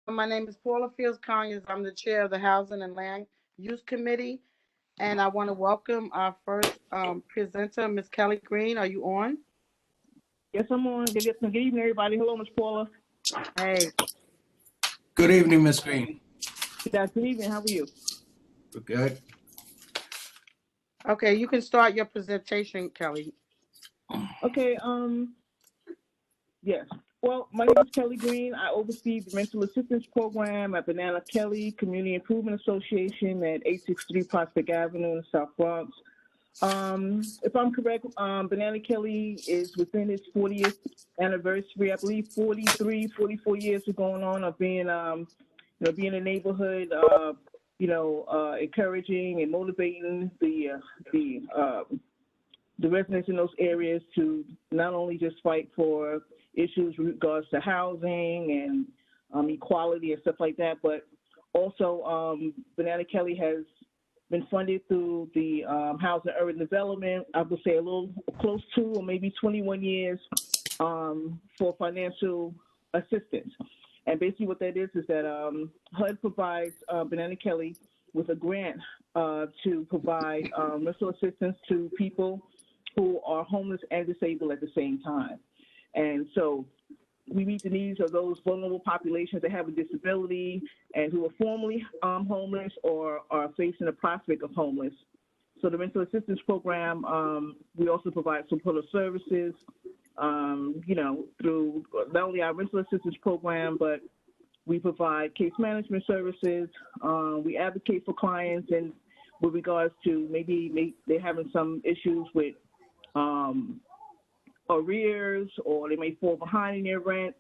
My name is Paula Fields Conyers. I'm the chair of the Housing and Land Use Committee, and I want to welcome our first presenter, Ms. Kelly Green. Are you on? Yes, I'm on. Good evening, everybody. Hello, Ms. Paula. Hey. Good evening, Ms. Green. Good evening. How are you? We're good. Okay, you can start your presentation, Kelly. Okay. Yes. Well, my name is Kelly Green. I oversee the Rental Assistance Program at Banana Kelly Community Improvement Association at 863 Prospect Avenue in the South Bronx. If I'm correct, Banana Kelly is within its 40th anniversary. I believe 43, 44 years are going on of being, being a neighborhood, encouraging and motivating the residents in those areas to not only just fight for issues with regards to housing and equality and stuff like that, but also Banana Kelly has been funded through the Housing and Urban Development, I would say a little close to or maybe 21 years for financial assistance. And basically what that is that HUD provides Banana Kelly with a grant to provide rental assistance to people who are homeless and disabled at the same time. And so we meet the needs of those vulnerable populations that have a disability and who are formerly homeless or are facing the prospect of homeless. So the rental assistance program, we also provide supportive services, through not only our rental assistance program, but we provide case management services. We advocate for clients and with regards to maybe they're having some issues with arrears, or they may fall behind in their rent.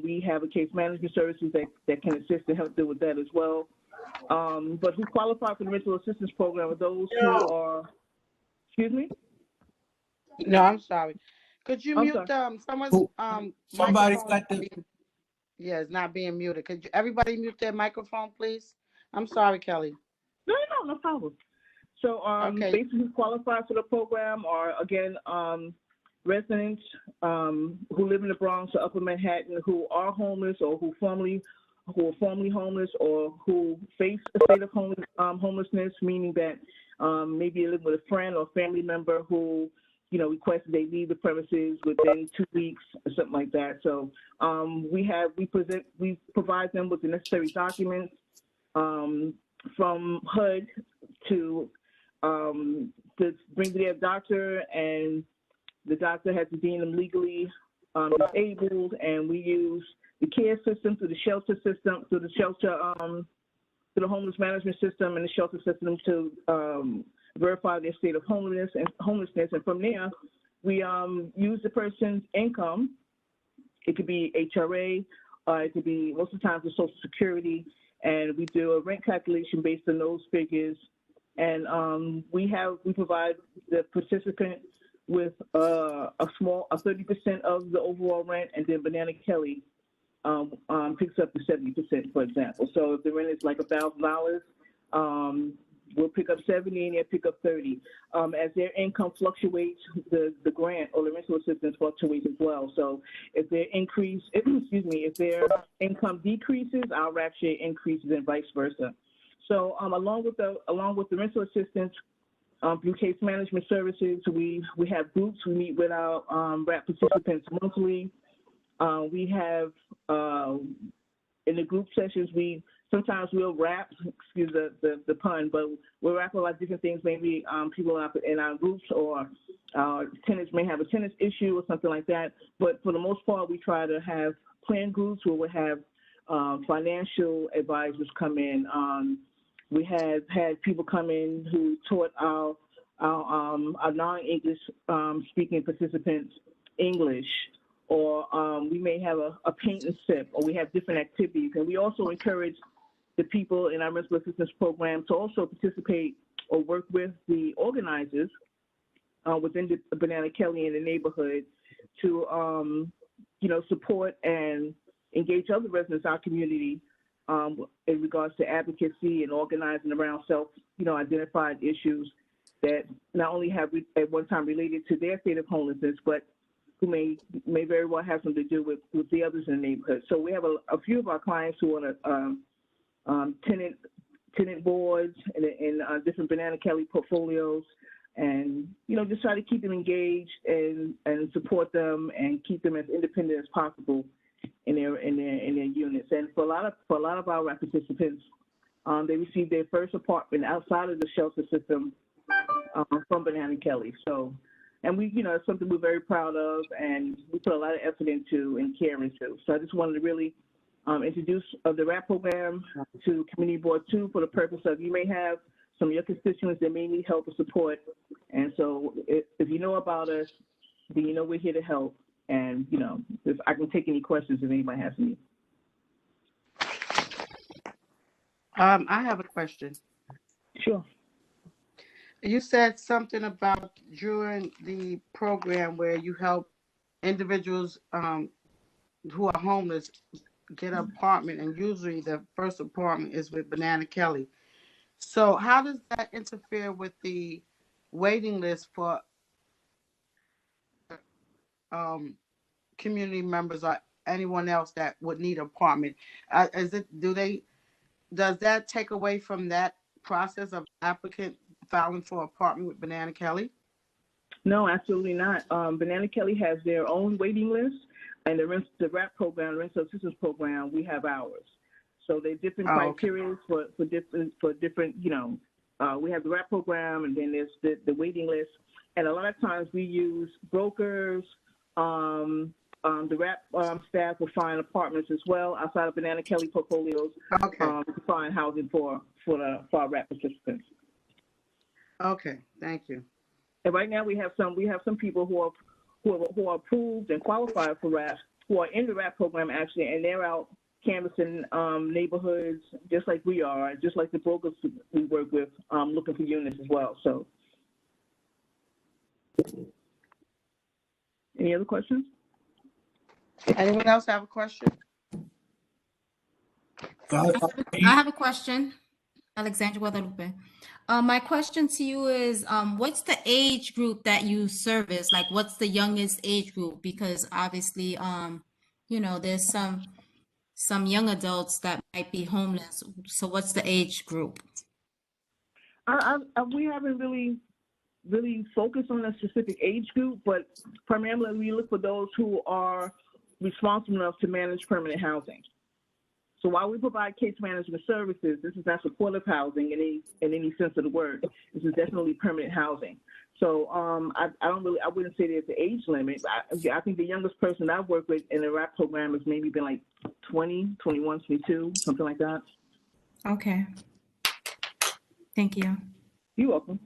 We have a case management services that can assist and help deal with that as well. But who qualify for the rental assistance program are those who are, excuse me? No, I'm sorry. Could you mute someone's Somebody's microphone? got the. Yeah, it's not being muted. Could you everybody mute their microphone, please? I'm sorry, Kelly. No problem. So basically who qualify for the program are, again, residents who live in the Bronx or Upper Manhattan who are homeless or who are formerly homeless or who face a state of homelessness, meaning that maybe they live with a friend or family member who, requested they leave the premises within 2 weeks or something like that. So we provide them with the necessary documents from HUD to bring to their doctor, and the doctor has to deem them legally disabled, and we use the care system through the shelter system, through the homeless management system and the shelter system to verify their state of homelessness. And from there, we use the person's income. It could be HRA, it could be most of the time the Social Security, and we do a rent calculation based on those figures. And we provide the participant with a 30% of the overall rent, and then Banana Kelly picks up the 70%, for example. So if the rent is like $1,000, we'll pick up 70 and they'll pick up 30. As their income fluctuates, the grant or the rental assistance fluctuates as well. So if their if their income decreases, our RAP share increases and vice versa. So along with the rental assistance, through case management services, we have groups. We meet with our RAP participants monthly. We have in the group sessions, sometimes we'll rap, excuse the pun, but we'll rap about different things. Maybe people in our groups or tenants may have a tennis issue or something like that. But for the most part, we try to have planned groups where we have financial advisors come in. We have had people come in who taught our non-English speaking participants English, or we may have a paint and sip, or we have different activities. And we also encourage the people in our rental assistance program to also participate or work with the organizers within the Banana Kelly in the neighborhood to, support and engage other residents in our community in regards to advocacy and organizing around identified issues that not only have at one time related to their state of homelessness, but who may very well have something to do with the others in the neighborhood. So we have a few of our clients who are on tenant boards and different Banana Kelly portfolios, and just try to keep them engaged and support them and keep them as independent as possible in their units. And for a lot of our participants, they received their first apartment outside of the shelter system from Banana Kelly. So, and we, it's something we're very proud of, and we put a lot of effort into and care into. So I just wanted to really introduce the RAP program to Community Board 2 for the purpose of, you may have some of your constituents that may need help or support. And so if you know about us, then we're here to help. And, if I can take any questions if anybody has any. I have a question. Sure. You said something about during the program where you help individuals who are homeless get an apartment, and usually the first apartment is with Banana Kelly. So how does that interfere with the waiting list for community members or anyone else that would need an apartment? Does that take away from that process of applicant filing for apartment with Banana Kelly? No, absolutely not. Banana Kelly has their own waiting list, and the RAP program, the rental assistance program, we have ours. So there's different criteria for different. We have the RAP program, and then there's the waiting list. And a lot of times we use brokers. The RAP staff will find apartments as well outside of Banana Kelly portfolios to find housing for our RAP participants. Okay, thank you. And right now we have some people who are approved and qualified for RAP, who are in the RAP program actually, and they're out canvassing neighborhoods just like we are, just like the brokers we work with, looking for units as well. So, any other questions? Anyone else have a question? I have a question, Alexandra Guadalupe. My question to you is, what's the age group that you service? Like, what's the youngest age group? Because obviously, there's some young adults that might be homeless. So what's the age group? We haven't really focused on a specific age group, but primarily we look for those who are responsible enough to manage permanent housing. So while we provide case management services, this is not supportive housing in any sense of the word. This is definitely permanent housing. So I wouldn't say there's an age limit. I think the youngest person I've worked with in the RAP program has maybe been like 20, 21, 22, something like that. Okay. Thank you. You're welcome.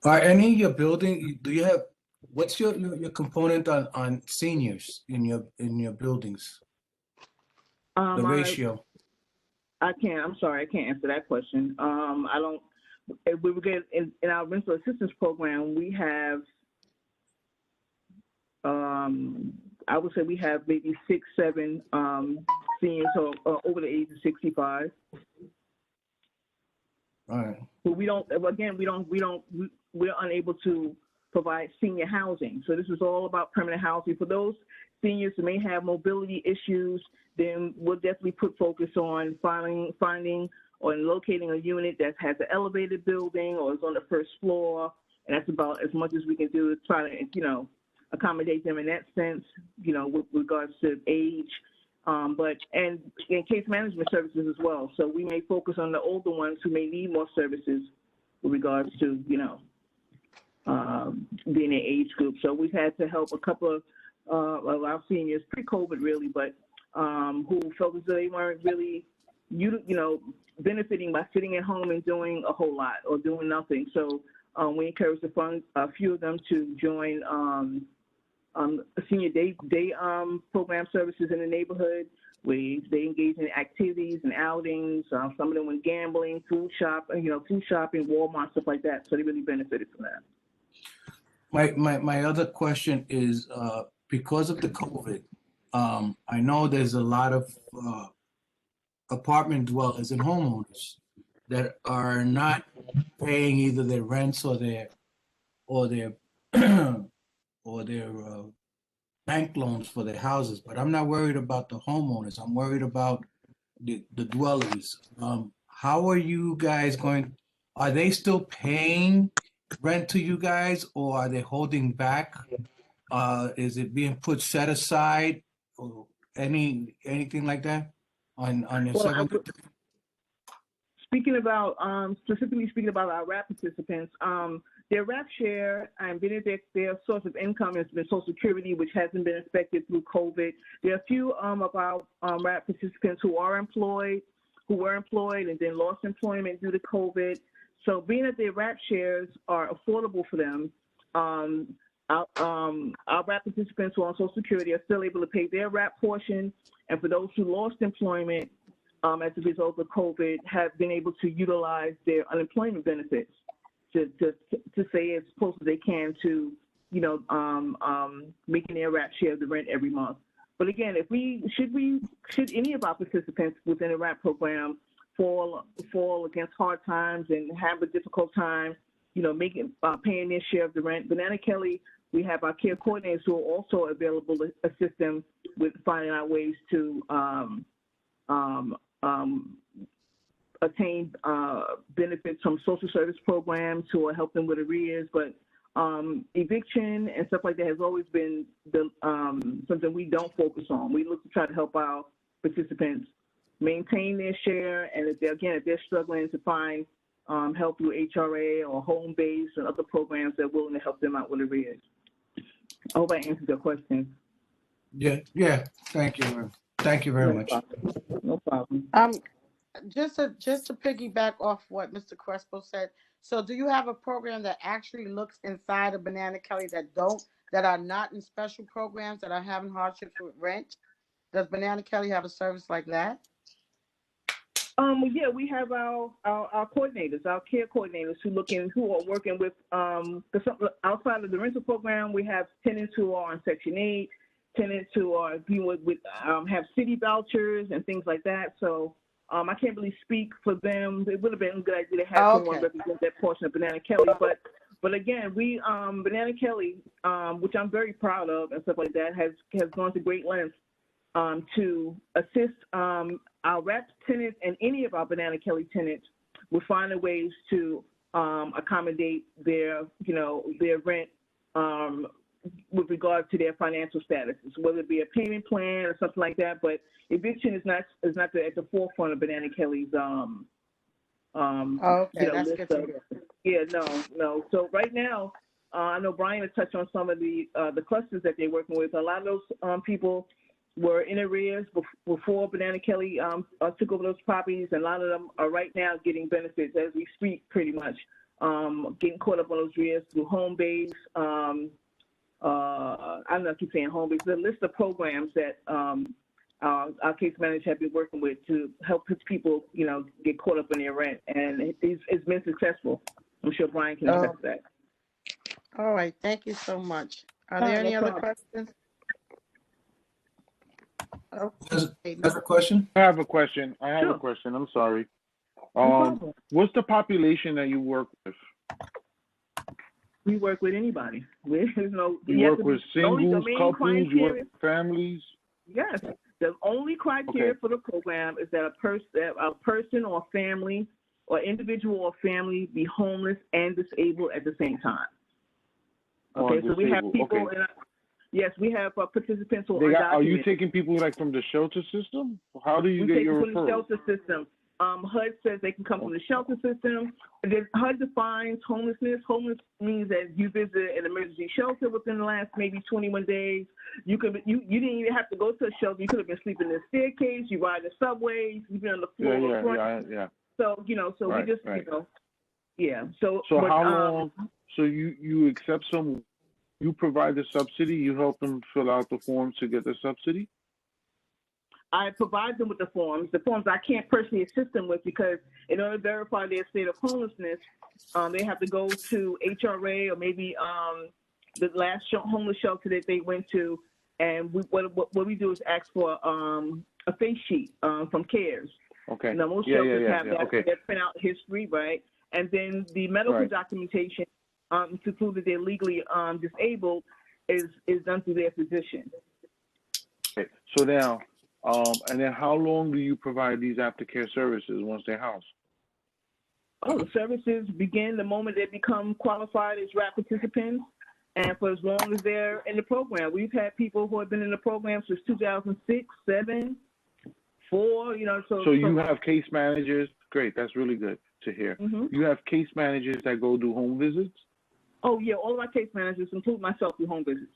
Are any of your building, what's your component on seniors in your buildings? The ratio. I'm sorry, I can't answer that question. I don't. We would get in our rental assistance program. We have, I would say we have maybe 6, 7 seniors over the age of 65. All right. But we're unable to provide senior housing. So this is all about permanent housing. For those seniors who may have mobility issues, then we'll definitely put focus on finding or locating a unit that has an elevated building or is on the first floor. And that's about as much as we can do to try to, accommodate them in that sense, with regards to age. But in case management services as well. So we may focus on the older ones who may need more services with regards to, being an age group. So we've had to help a couple of our seniors pre-COVID really, but who felt as though they weren't really, benefiting by sitting at home and doing a whole lot or doing nothing. So we encourage a few of them to join senior day program services in the neighborhood, where they engage in activities and outings. Some of them went gambling, food shopping, Walmart, stuff like that. So they really benefited from that. My other question is, because of the COVID, I know there's a lot of apartment dwellers and homeowners that are not paying either their rents or their or their bank loans for their houses, but I'm not worried about the homeowners. I'm worried about the dwellings. How are you guys going? Are they still paying rent to you guys, or are they holding back? Is it being put set aside, or anything like that on your Well, settlement? specifically speaking about our RAP participants, their RAP share and their source of income has been Social Security, which hasn't been affected through COVID. There are a few of our RAP participants who were employed and then lost employment due to COVID. So being that their RAP shares are affordable for them, our RAP participants who are on Social Security are still able to pay their RAP portion, and for those who lost employment as a result of COVID, have been able to utilize their unemployment benefits to say as close as they can to, making their RAP share of the rent every month. But again, should any of our participants within the RAP program fall against hard times and have a difficult time, paying their share of the rent, Banana Kelly, we have our care coordinators who are also available to assist them with finding out ways to attain benefits from social service programs who will help them with arrears. But eviction and stuff like that has always been something we don't focus on. We look to try to help our participants maintain their share, and if they're struggling to find help through HRA or home base and other programs that are willing to help them out with arrears. I hope I answered your question. Yeah. Thank you. Thank you very much. No problem. Just to piggyback off what Mr. Crespo said. So, do you have a program that actually looks inside of Banana Kelly that are not in special programs, that are having hardships with rent? Does Banana Kelly have a service like that? Yeah, we have our coordinators, our care coordinators who are working with outside of the rental program. We have tenants who are on Section 8, tenants who are dealing with have city vouchers and things like that. So I can't really speak for them. It would have been a good idea to have someone represent that portion of Banana Kelly. But again, we Banana Kelly, which I'm very proud of and stuff like that, has gone to great lengths to assist our RAP tenants and any of our Banana Kelly tenants with finding ways to accommodate their rent with regard to their financial statuses, whether it be a payment plan or something like that. But eviction is not at the forefront of Banana Kelly's that's good to hear. Yeah, no. So right now, I know Brian has touched on some of the clusters that they're working with. A lot of those people were in arrears before Banana Kelly took over those properties, and a lot of them are right now getting benefits as we speak, pretty much, getting caught up on those arrears through home base. I'm not keep saying home base. The list of programs that our case managers have been working with to help people, get caught up in their rent, and it's been successful. I'm sure Brian can attest to that. All right, thank you so much. Are there any other questions? Another question? I have a question. I'm sorry. What's the population that you work with? We work with anybody. You work with singles, couples, you work with families? Yes. The only criteria for the program is that a person or family or individual or family be homeless and disabled at the same time. Okay, so we have people yes, we have participants who are undocumented. Are you taking people from the shelter system? How do you get your referrals? From the shelter system. HUD says they can come from the shelter system. And then HUD defines homelessness. Homeless means that you visit an emergency shelter within the last maybe 21 days. You didn't even have to go to a shelter. You could have been sleeping in the staircase. You ride the subways. You've been on the floor. Yeah. So right, we just yeah. So how long? So you accept someone. You provide the subsidy. You help them fill out the forms to get the subsidy. I provide them with the forms. The forms I can't personally assist them with because in order to verify their state of homelessness, they have to go to HRA or maybe the last homeless shelter that they went to. And what we do is ask for a face sheet from CARES. Okay. Now, most shelters have that. Okay. They print out history, right? And then the medical documentation to prove that they're legally disabled. is done through their physician. Okay. So now, and then how long do you provide these aftercare services once they're housed? Oh, the services begin the moment they become qualified as RAP participants, and for as long as they're in the program. We've had people who have been in the program since 2006, 7, 4, you know. So you have case managers. Great, that's really good to hear. You have case managers that go do home visits? Oh, yeah, all of our case managers, include myself, do home visits.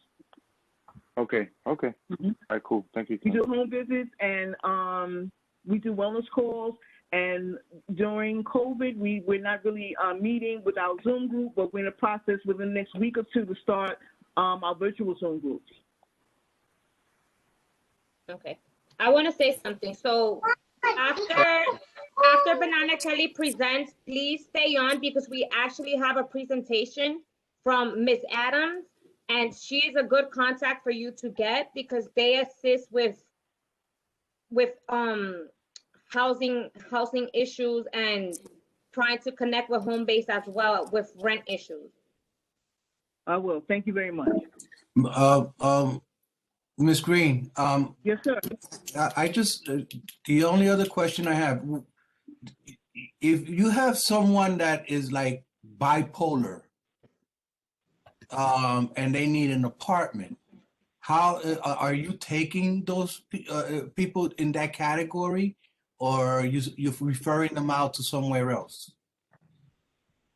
Okay. All right, cool. Thank you. We do home visits, and we do wellness calls. And during COVID, we're not really meeting with our Zoom group, but we're in the process within the next week or two to start our virtual Zoom groups. Okay. I want to say something. So after Banana Kelly presents, please stay on, because we actually have a presentation from Ms. Adams, and she is a good contact for you to get, because they assist with housing issues and trying to connect with home base as well with rent issues. I will. Thank you very much. Ms. Green, Yes, sir. I just, the only other question I have, if you have someone that is like bipolar, and they need an apartment, how are you taking those people in that category, or are you're referring them out to somewhere else?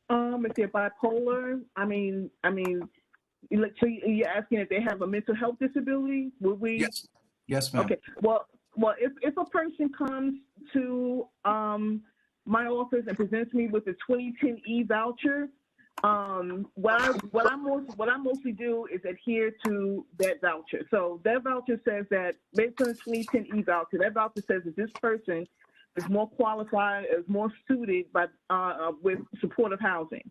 If they're bipolar, I mean, so you're asking if they have a mental health disability? Would we? Yes, ma'am. Okay. Well, if a person comes to my office and presents me with a 2010 voucher, what I mostly do is adhere to that voucher. So that voucher says that based on the 2010 voucher, that voucher says that this person is more qualified, is more suited by with supportive housing.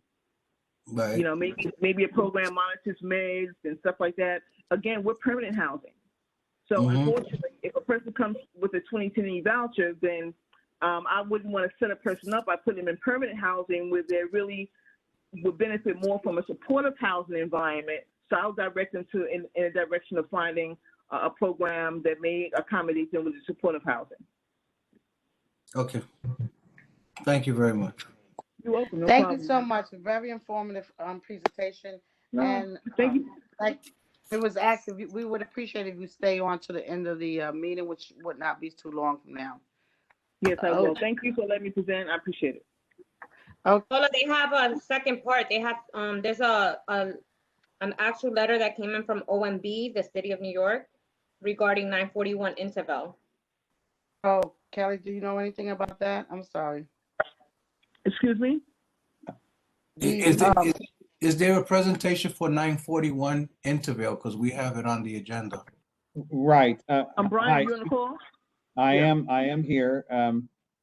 Right. You know, maybe a program monitors meds and stuff like that. Again, we're permanent housing. So unfortunately, if a person comes with a 2010 voucher, then I wouldn't want to set a person up by putting them in permanent housing where they really would benefit more from a supportive housing environment. So I'll direct them in a direction of finding a program that may accommodate them with the supportive housing. Okay. Thank you very much. You're welcome. No Thank problem. you so much. A very informative presentation. No, And thank you. like it was active. We would appreciate if you stay on to the end of the meeting, which would not be too long from now. Yes, I will. Thank you for letting me present. I appreciate it. Okay. Paula, they have a second part. They have there's an actual letter that came in from OMB, the city of New York, regarding 941 Interval. Oh, Kelly, do you know anything about that? I'm sorry. Excuse me? Is there a presentation for 941 Intervale? Because we have it on the agenda. Right. I'm Brian. Hi. You on the call? I am here.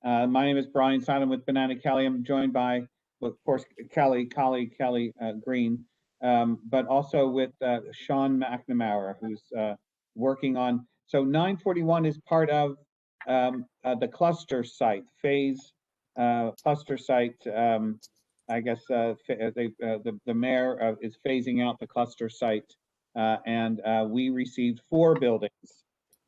My name is Brian Simon with Banana Kelly. I'm joined by, of course, colleague Kelly Green, but also with Sean McNamara, who's working on. So 941 is part of the cluster site phase. Cluster site. I guess the mayor is phasing out the cluster site, and we received 4 buildings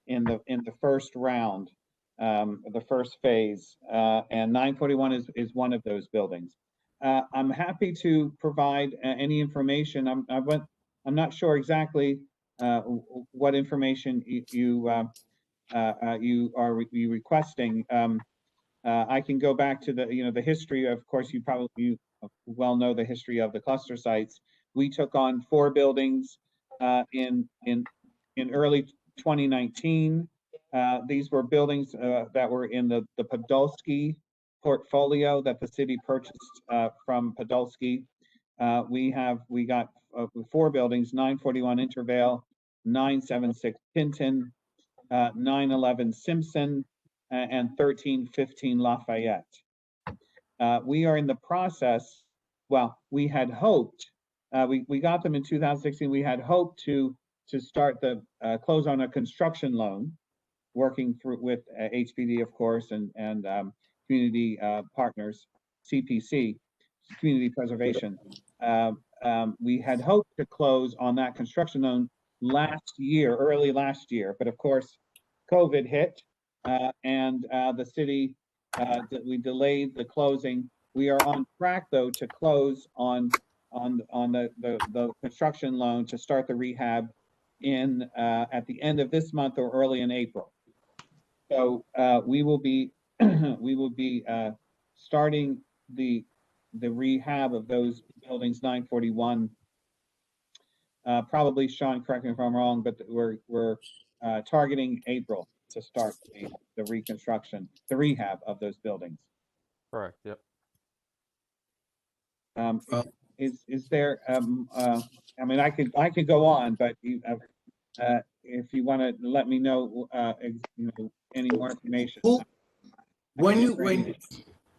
in the first round, the first phase, and 941 is one of those buildings. I'm happy to provide any information. I'm not sure exactly what information you are requesting. I can go back to the history. Of course, you well know the history of the cluster sites. We took on 4 buildings in early 2019. These were buildings that were in the Podolsky portfolio that the city purchased from Podolsky. We got 4 buildings: 941 Intervale, 976 Pinton, 911 Simpson, and 1315 Lafayette. We are in the process. Well, we had hoped. We got them in 2016. We had hoped to start the close on a construction loan, working through with HPD, of course, and community partners, CPC, community preservation. We had hoped to close on that construction loan early last year, but of course, COVID hit, and the city, we delayed the closing. We are on track, though, to close on the construction loan to start the rehab at the end of this month or early in April. So we will be starting the rehab of those buildings 941. Probably, Sean, correct me if I'm wrong, but we're targeting April to start the reconstruction, the rehab of those buildings. Correct. Yep. Is there? I mean, I could go on, but if you want to let me know, any more information.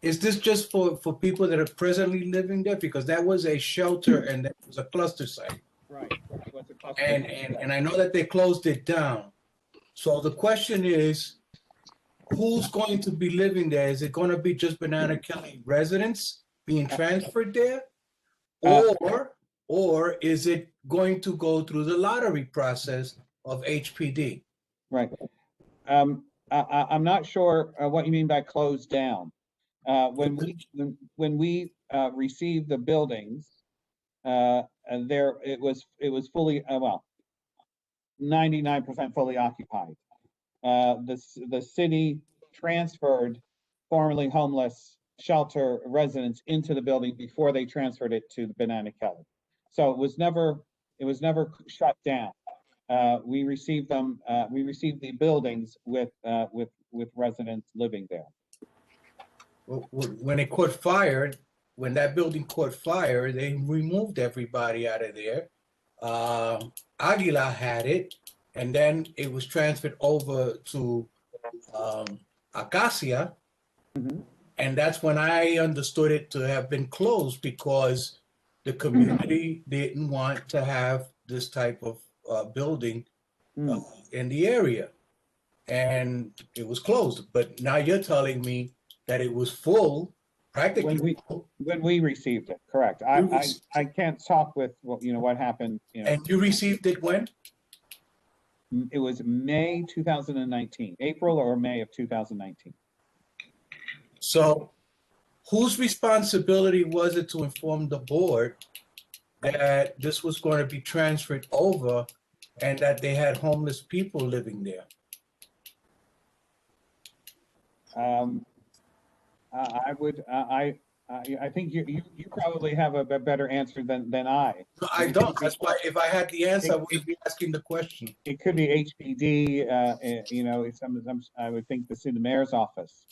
Is this just for people that are presently living there? Because that was a shelter and that was a cluster site. Right. What's a cluster And I know that they closed it down. So the question is, who's going to be living there? Is it going to be just Banana Kelly residents being transferred there? Or is it going to go through the lottery process of HPD? Right. I'm not sure what you mean by closed down. When we received the buildings, it was fully 99% fully occupied. The city transferred formerly homeless shelter residents into the building before they transferred it to the Banana Kelly. So it was never shut down. We received them. We received the buildings with residents living there. When it caught fire, when that building caught fire, they removed everybody out of there. Aguila had it, and then it was transferred over to Acacia. Mm-hmm. And that's when I understood it to have been closed because the community didn't want to have this type of building in the area. And it was closed. But now you're telling me that it was full, practically when we received it. Correct. I can't talk with what happened. And you received it when? It was May 2019, April or May of 2019. So whose responsibility was it to inform the board that this was going to be transferred over and that they had homeless people living there? I think you probably have a better answer than I. No, I don't. That's why if I had the answer, I wouldn't be asking the question. It could be HPD. I would think the city mayor's office.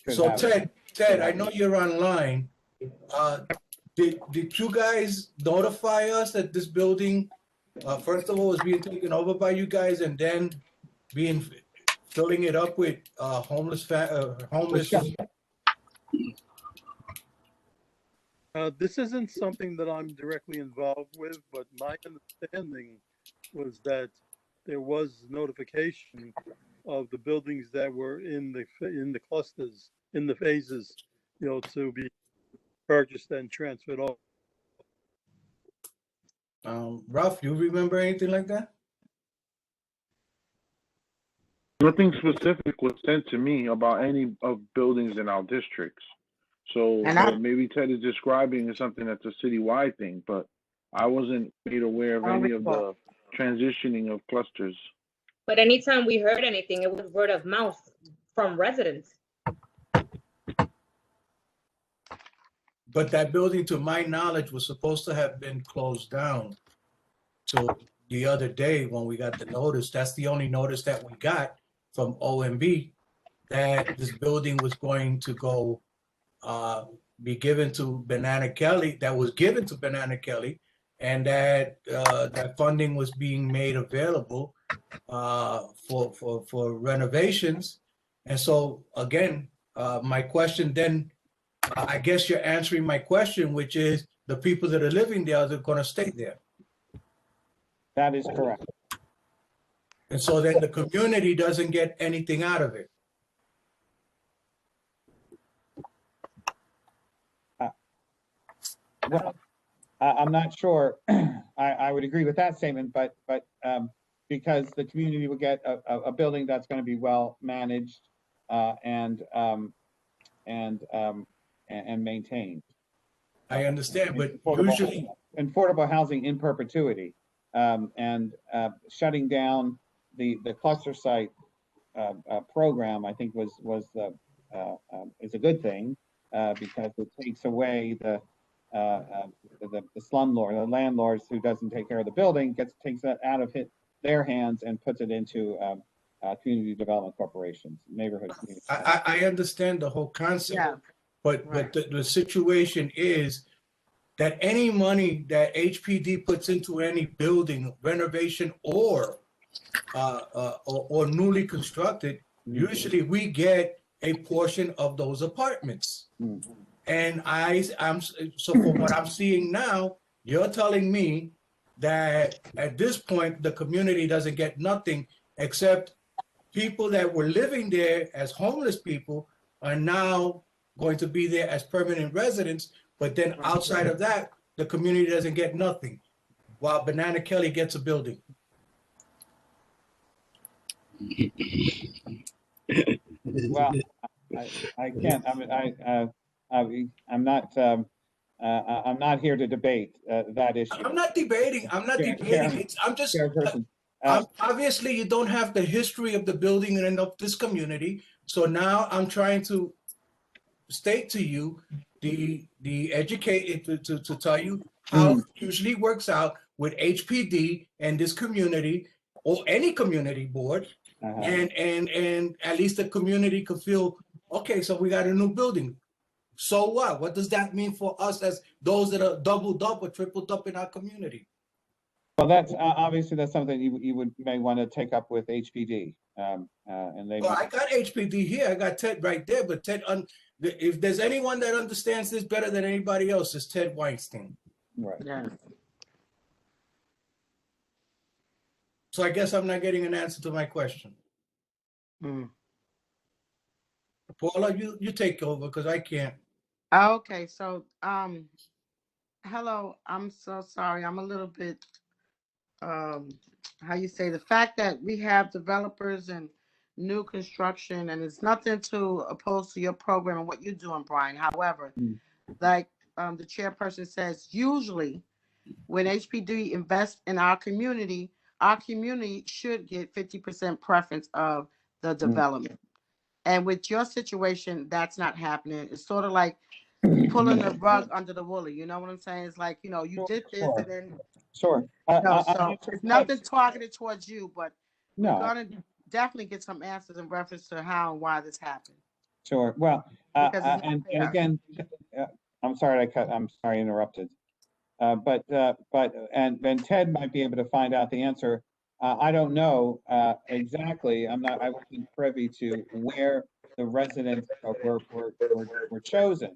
So Ted, I know you're online. Did you guys notify us that this building, first of all, was being taken over by you guys, and then filling it up with homeless? This isn't something that I'm directly involved with, but my understanding was that there was notification of the buildings that were in the clusters, in the phases, to be purchased and transferred off. Ralph, you remember anything like that? Nothing specific was sent to me about any of buildings in our districts. So maybe Ted is describing something that's a citywide thing, but I wasn't made aware of any of the transitioning of clusters. But anytime we heard anything, it was word of mouth from residents. But that building, to my knowledge, was supposed to have been closed down. So the other day when we got the notice, that's the only notice that we got from OMB that this building was going to go be given to Banana Kelly, that was given to Banana Kelly, and that that funding was being made available for renovations. And so again, my question then, I guess you're answering my question, which is the people that are living there, they're going to stay there. That is correct. And so then the community doesn't get anything out of it. Well, I'm not sure. I would agree with that statement, but because the community will get a building that's going to be well managed and maintained. I understand, but Affordable, usually, affordable housing in perpetuity, and shutting down the cluster site program, I think is a good thing because it takes away the slumlord, the landlords who doesn't take care of the building, takes that out of their hands and puts it into community development corporations, neighborhood community. I understand the whole concept, Yeah, but right. the situation is that any money that HPD puts into any building renovation or newly constructed, usually we get a portion of those apartments. And so from what I'm seeing now, you're telling me that at this point, the community doesn't get nothing except people that were living there as homeless people are now going to be there as permanent residents. But then outside of that, the community doesn't get nothing while Banana Kelly gets a building. Well, I can't. I'm not here to debate that issue. I'm not debating. I'm just. Obviously, you don't have the history of the building and of this community. So now I'm trying to state to you the educate to tell you how it usually works out with HPD and this community or any community board, and at least the community could feel, okay, so we got a new building. So what? What does that mean for us as those that are doubled up or tripled up in our community? Well, that's obviously that's something you may want to take up with HPD. And they. Well, I got HPD here. I got Ted right there. But Ted, if there's anyone that understands this better than anybody else, it's Ted Weinstein. Right. Yeah. So I guess I'm not getting an answer to my question. Paula, you take over because I can't. Okay, so hello. I'm so sorry. I'm a little bit how you say, the fact that we have developers and new construction, and it's nothing to oppose to your program and what you're doing, Brian. However, like the chairperson says, usually when HPD invests in our community should get 50% preference of the development. And with your situation, that's not happening. It's sort of like pulling the rug under the woolly. You know what I'm saying? It's like, you did this and then. Sure. So it's nothing targeted towards you, but no, we're going to definitely get some answers in reference to how and why this happened. Sure. Well, and again, I'm sorry I interrupted. But Ted might be able to find out the answer. I don't know exactly. I wasn't privy to where the residents were chosen.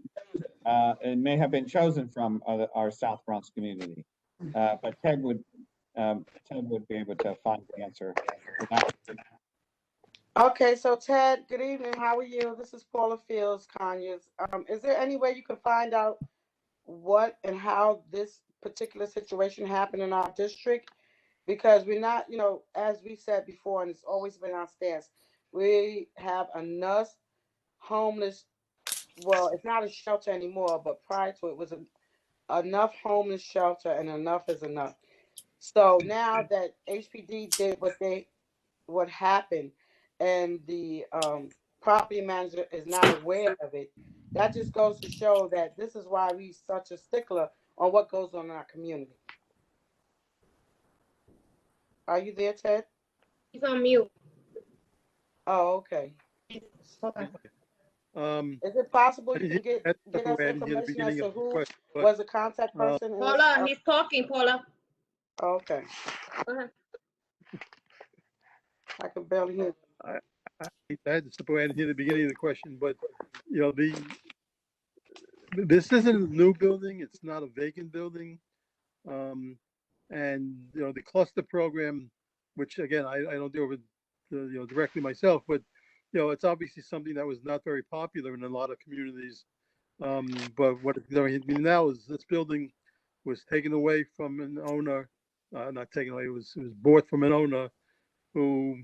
It may have been chosen from our South Bronx community, but Ted would be able to find the answer. Okay, so Ted, good evening. How are you? This is Paula Fields, Conyers. Is there any way you can find out what and how this particular situation happened in our district? Because we're not, as we said before, and it's always been our stance, we have enough homeless. Well, it's not a shelter anymore, but prior to it was enough homeless shelter, and enough is enough. So now that HPD did what happened, and the property manager is not aware of it, that just goes to show that this is why we such a stickler on what goes on in our community. Are you there, Ted? He's on mute. Oh, okay. Okay. Is it possible you can get us information as to who was the contact person? Paula, he's talking, Paula. Okay. Go ahead. I can barely hear. I had to step away. I didn't hear the beginning of the question, but this isn't a new building. It's not a vacant building, and the cluster program, which again I don't deal with directly myself, but it's obviously something that was not very popular in a lot of communities. But what now is this building was taken away from an owner, not taken away, it was bought from an owner who,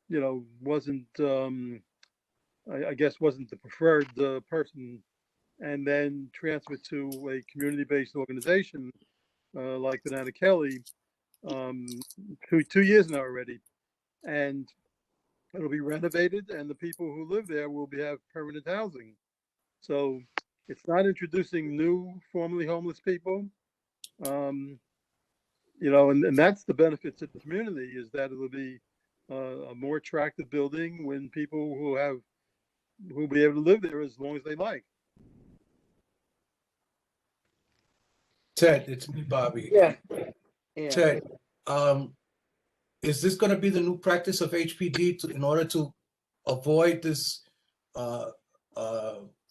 you know, wasn't, I guess wasn't the preferred person, and then transferred to a community-based organization like Banana Kelly, 2 years now already. And it'll be renovated, and the people who live there will have permanent housing. So it's not introducing new formerly homeless people. You know, and that's the benefit to the community, is that it'll be a more attractive building when people who'll be able to live there as long as they like. Ted, it's me, Bobby. Yeah. Yeah. Ted, is this going to be the new practice of HPD in order to avoid this 50%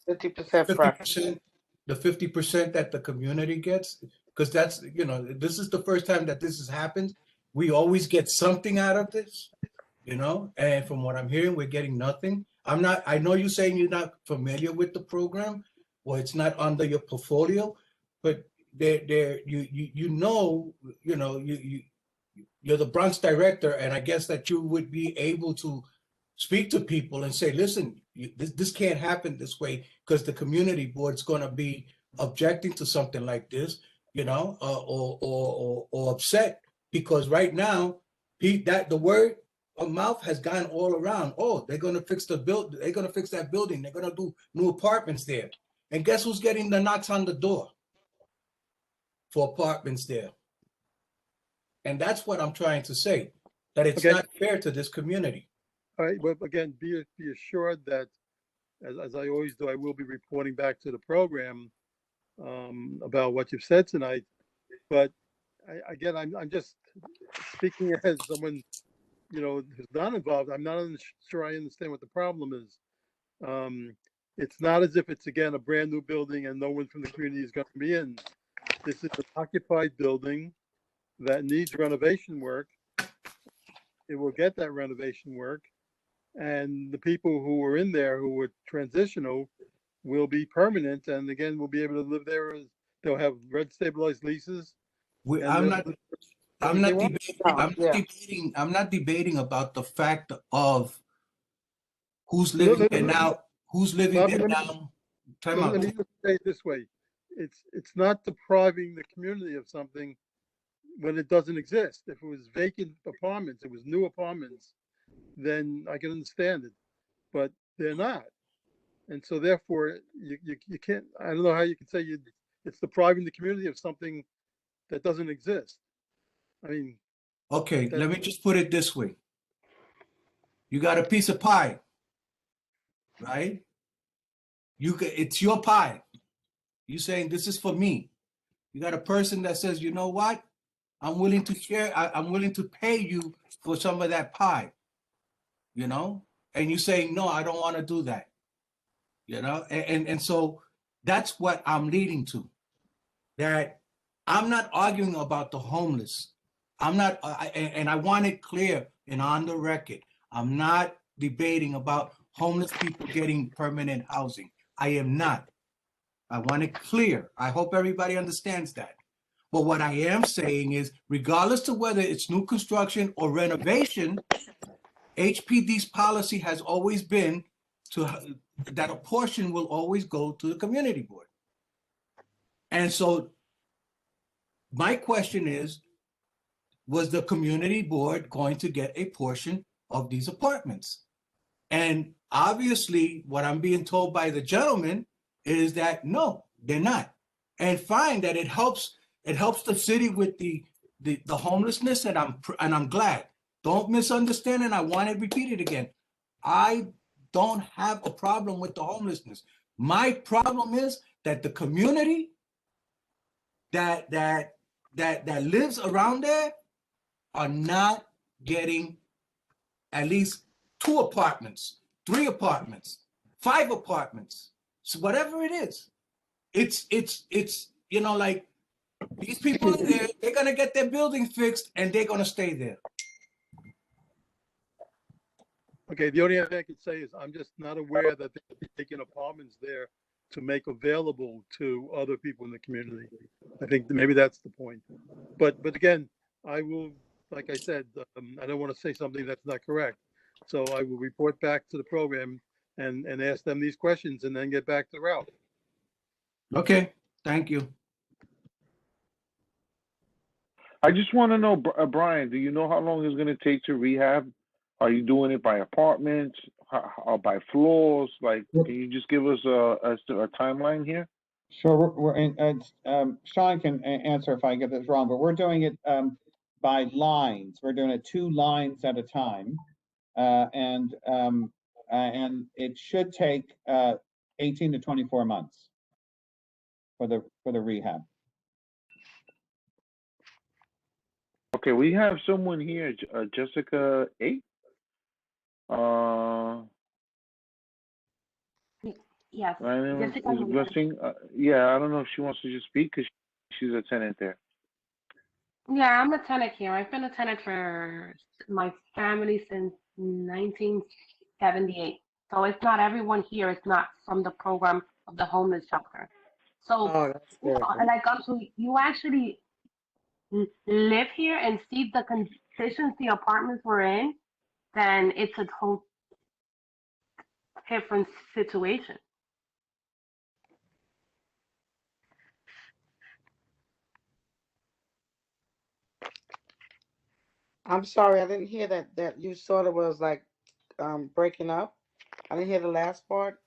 50%, the 50% that the community gets? Because that's, you know, this is the first time that this has happened. We always get something out of this, you know, and from what I'm hearing, we're getting nothing. I know you're saying you're not familiar with the program, or it's not under your portfolio, but you're the Bronx director, and I guess that you would be able to speak to people and say, listen, this can't happen this way, because the community board's going to be objecting to something like this, you know, or upset, because right now the word of mouth has gone all around. Oh, they're going to fix they're going to fix that building. They're going to do new apartments there. And guess who's getting the knocks on the door for apartments there? And that's what I'm trying to say, that it's not fair to this community. All right, but again, be assured that, as I always do, I will be reporting back to the program about what you've said tonight. But again, I'm just speaking as someone, you know, who's not involved. I'm not sure I understand what the problem is. It's not as if it's, again, a brand new building and no one from the community is going to be in. This is an occupied building that needs renovation work. It will get that renovation work, and the people who are in there who were transitional will be permanent, and again, will be able to live there. They'll have rent stabilized leases. I'm not debating about the fact of who's living there now. Who's living there now? Let me just say it this way: it's not depriving the community of something when it doesn't exist. If it was vacant apartments, it was new apartments, then I can understand it. But they're not, and so therefore you can't. I don't know how you can say it's depriving the community of something that doesn't exist. I mean, okay, let me just put it this way. You got a piece of pie, right? It's your pie. You're saying this is for me. You got a person that says, you know what? I'm willing to share. I'm willing to pay you for some of that pie, you know? And you saying, no, I don't want to do that, you know? And so that's what I'm leading to, that I'm not arguing about the homeless. I'm not, and I want it clear and on the record, I'm not debating about homeless people getting permanent housing. I am not. I want it clear. I hope everybody understands that. But what I am saying is, regardless to whether it's new construction or renovation, HPD's policy has always been that a portion will always go to the community board. And so my question is, was the community board going to get a portion of these apartments? And obviously, what I'm being told by the gentleman is that no, they're not. And fine, that it helps the city with the homelessness, and I'm glad. Don't misunderstand, and I want to repeat it again. I don't have a problem with the homelessness. My problem is that the community that lives around there are not getting at least 2 apartments, 3 apartments, 5 apartments, so whatever it is. It's you know, like, these people are there, they're gonna get their building fixed and they're gonna stay there. Okay, the only thing I can say is I'm just not aware that they're taking apartments there to make available to other people in the community. I think maybe that's the point. But again, I will, like I said, I don't want to say something that's not correct. So I will report back to the program and ask them these questions and then get back to Ralph. Okay, thank you. I just want to know, Brian, do you know how long it's going to take to rehab? Are you doing it by apartments or by floors? Like, can you just give us a timeline here? Sure, we're in, Sean can answer if I get this wrong, but we're doing it by lines. We're doing it 2 lines at a time. And it should take 18 to 24 months for the rehab. Okay, we have someone here, Jessica 8. Yes. My name is Jessica, Blessing. Yeah, I don't know if she wants to just speak because she's a tenant there. yeah, I'm a tenant here. I've been a tenant for my family since 1978. So it's not everyone here. It's not from the program of the homeless shelter. So, Oh, that's good. like, so you actually live here and see the conditions the apartments were in, then it's a whole different situation. I'm sorry, I didn't hear that you sort of was like breaking up. I didn't hear the last part.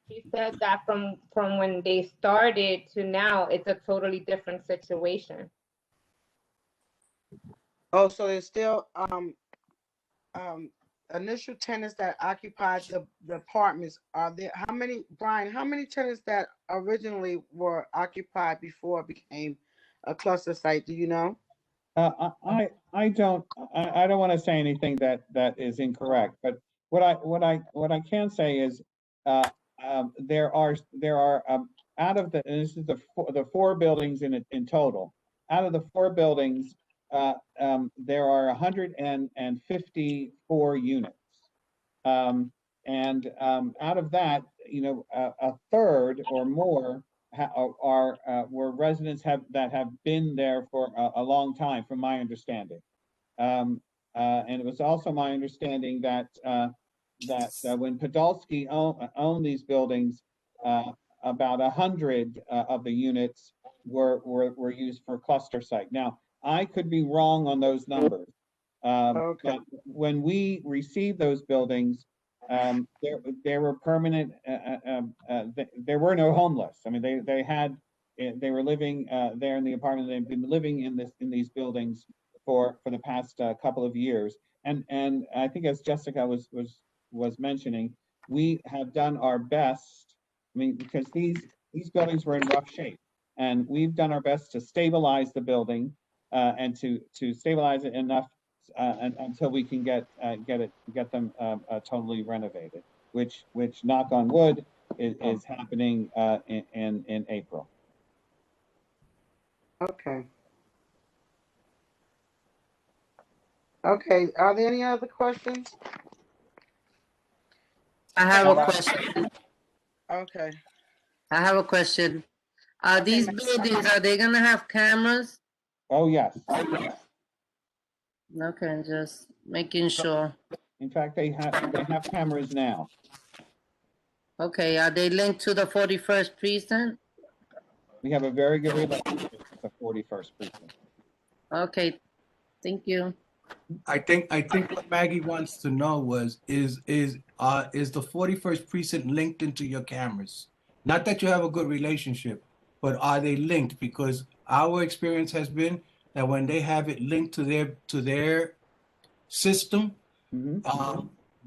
She said that from when they started to now, it's a totally different situation. Oh, so there's still initial tenants that occupied the apartments. Are there Brian, how many tenants that originally were occupied before it became a cluster site? Do you know? I don't want to say anything that is incorrect, but what I can say is there are out of and this is the 4 buildings in total. Out of the 4 buildings, there are 154 units, and out of that, a third or more were residents that have been there for a long time, from my understanding. And it was also my understanding that when Podolsky owned these buildings, about 100 of the units were used for cluster site. Now, I could be wrong on those numbers, Okay. but when we received those buildings, there were permanent. There were no homeless. I mean, they were living there in the apartment. They've been living in these buildings for the past couple of years. And I think, as Jessica was mentioning, we have done our best. I mean, because these buildings were in rough shape, and we've done our best to stabilize the building and to stabilize it enough until we can get them totally renovated, which knock on wood is happening in April. Okay. Okay. Are there any other questions? I have a question. Okay. I have a question. These buildings, are they gonna have cameras? Oh, yes. Okay, just making sure. In fact, they have cameras now. Okay, are they linked to the 41st precinct? We have a very good relationship with the 41st precinct. Okay, thank you. I think what Maggie wants to know is the 41st precinct linked into your cameras? Not that you have a good relationship, but are they linked? Because our experience has been that when they have it linked to their system,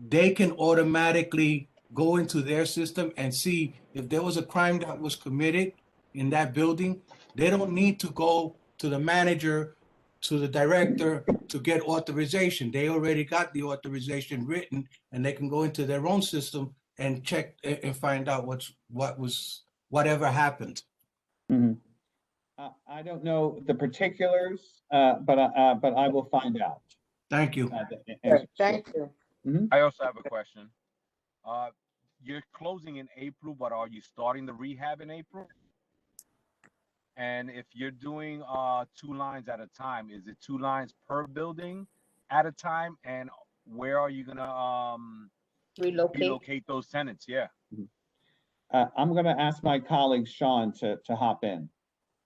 they can automatically go into their system and see if there was a crime that was committed in that building. They don't need to go to the manager, to the director to get authorization. They already got the authorization written, and they can go into their own system and check and find out whatever happened. I don't know the particulars, but I will find out. Thank you. Thank you. I also have a question. you're closing in April, but are you starting the rehab in April? And if you're doing 2 lines at a time, is it 2 lines per building at a time? And where are you gonna relocate those tenants? Yeah. I'm going to ask my colleague Sean to hop in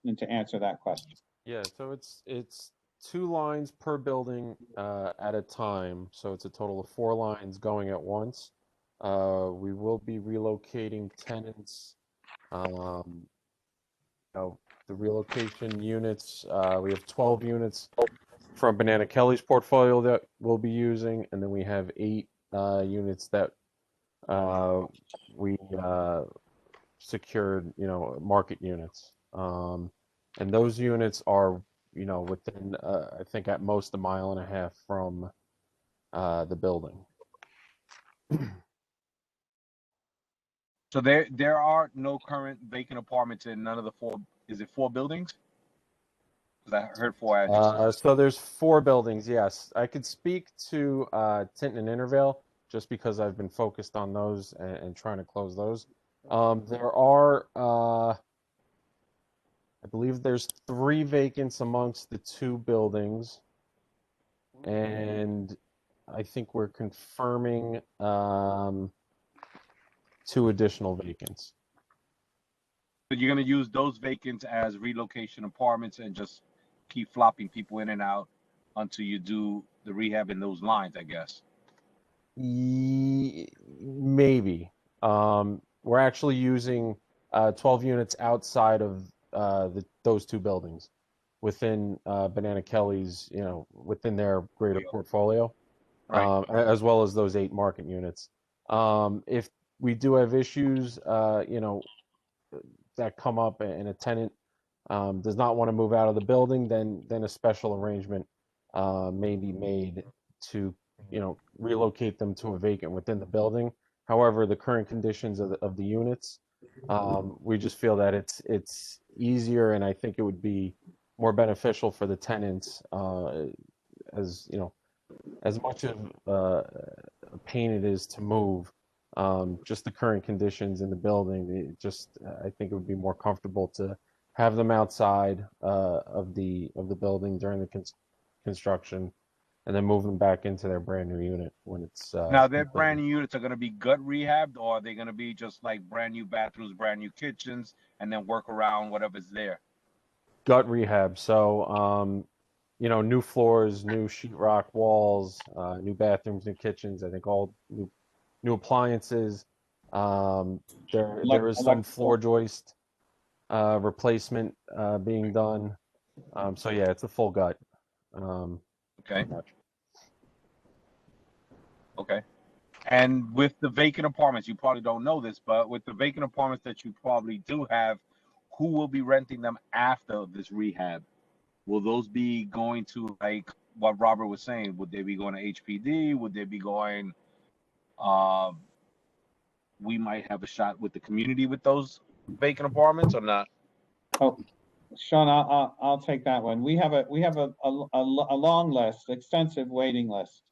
and to answer that question. Yeah, so it's 2 lines per building at a time. So it's a total of 4 lines going at once. We will be relocating tenants. The relocation units, we have 12 units from Banana Kelly's portfolio that we'll be using, and then we have 8 units that we secured, market units. And those units are, within, I think at most 1.5 miles from the building. So there are no current vacant apartments in none of the 4. Is it 4 buildings? Because I heard 4 addresses. So there's 4 buildings. Yes, I could speak to Tinton and Intervale just because I've been focused on those and trying to close those. There are, I believe there's 3 vacants amongst the 2 buildings, and I think we're confirming 2 additional vacants. So you're going to use those vacants as relocation apartments and just keep flopping people in and out until you do the rehab in those lines, I guess. Maybe. We're actually using 12 units outside of those 2 buildings within Banana Kelly's, within their greater portfolio, right. As well as those 8 market units. If we do have issues, that come up and a tenant does not want to move out of the building, then a special arrangement may be made to, relocate them to a vacant within the building. However, the current conditions of the units, we just feel that it's easier, and I think it would be more beneficial for the tenants, as as much of a pain it is to move. Just the current conditions in the building, I think it would be more comfortable to have them outside of the building during the construction, and then move them back into their brand new unit when it's now their brand new units are going to be gut rehabbed, or are they going to be just like brand new bathrooms, brand new kitchens, and then work around whatever's there? Gut rehab. So new floors, new sheetrock walls, new bathrooms, new kitchens. I think all new appliances. There is some floor joist replacement being done. So yeah, it's a full gut. Okay. Okay. And with the vacant apartments, you probably don't know this, but with the vacant apartments that you probably do have, who will be renting them after this rehab? Will those be going to, like what Robert was saying? Would they be going to HPD? Would they be going? We might have a shot with the community with those vacant apartments, or not? Oh, Sean, I'll take that one. We have a long list, extensive waiting list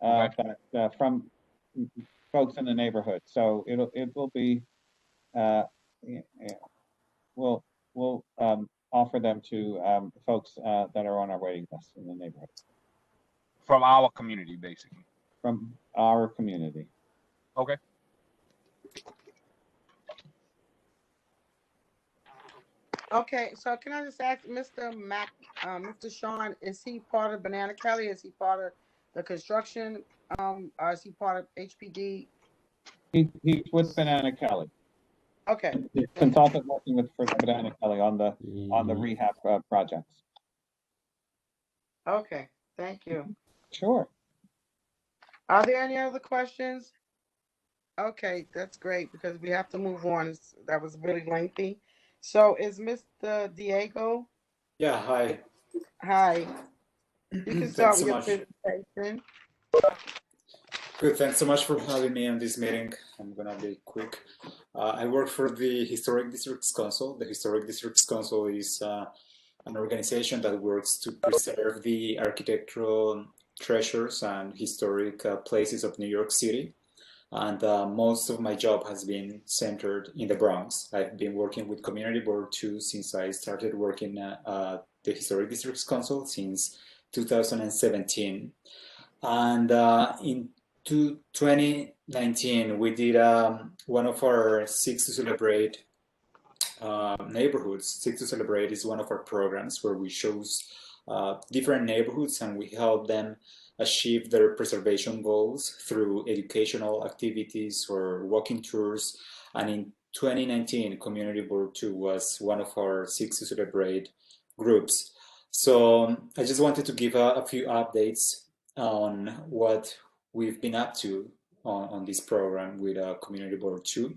from folks in the neighborhood. So it will be we'll offer them to folks that are on our waiting list in the neighborhood. From our community, basically. From our community. Okay. Okay, so can I just ask Mr. Sean, is he part of Banana Kelly? Is he part of the construction? Or is he part of HPD? He's with Banana Kelly. Okay. He's consultant working with Banana Kelly on the rehab projects. Okay, thank you. Sure. Are there any other questions? Okay, that's great because we have to move on. That was really lengthy. So is Mr. Diego? Yeah, hi. Hi. You can start with your presentation. Good, thanks so much for having me on this meeting. I'm gonna be quick. I work for the Historic Districts Council. The Historic Districts Council is an organization that works to preserve the architectural treasures and historic places of New York City. and most of my job has been centered in the Bronx. I've been working with Community Board 2 since I started working at the Historic Districts Council since 2017. And in 2019, we did one of our Six to Celebrate neighborhoods. Six to Celebrate is one of our programs where we chose different neighborhoods and we help them achieve their preservation goals through educational activities or walking tours. And in 2019, Community Board 2 was one of our Six to Celebrate groups. So I just wanted to give a few updates on what we've been up to on this program with Community Board 2.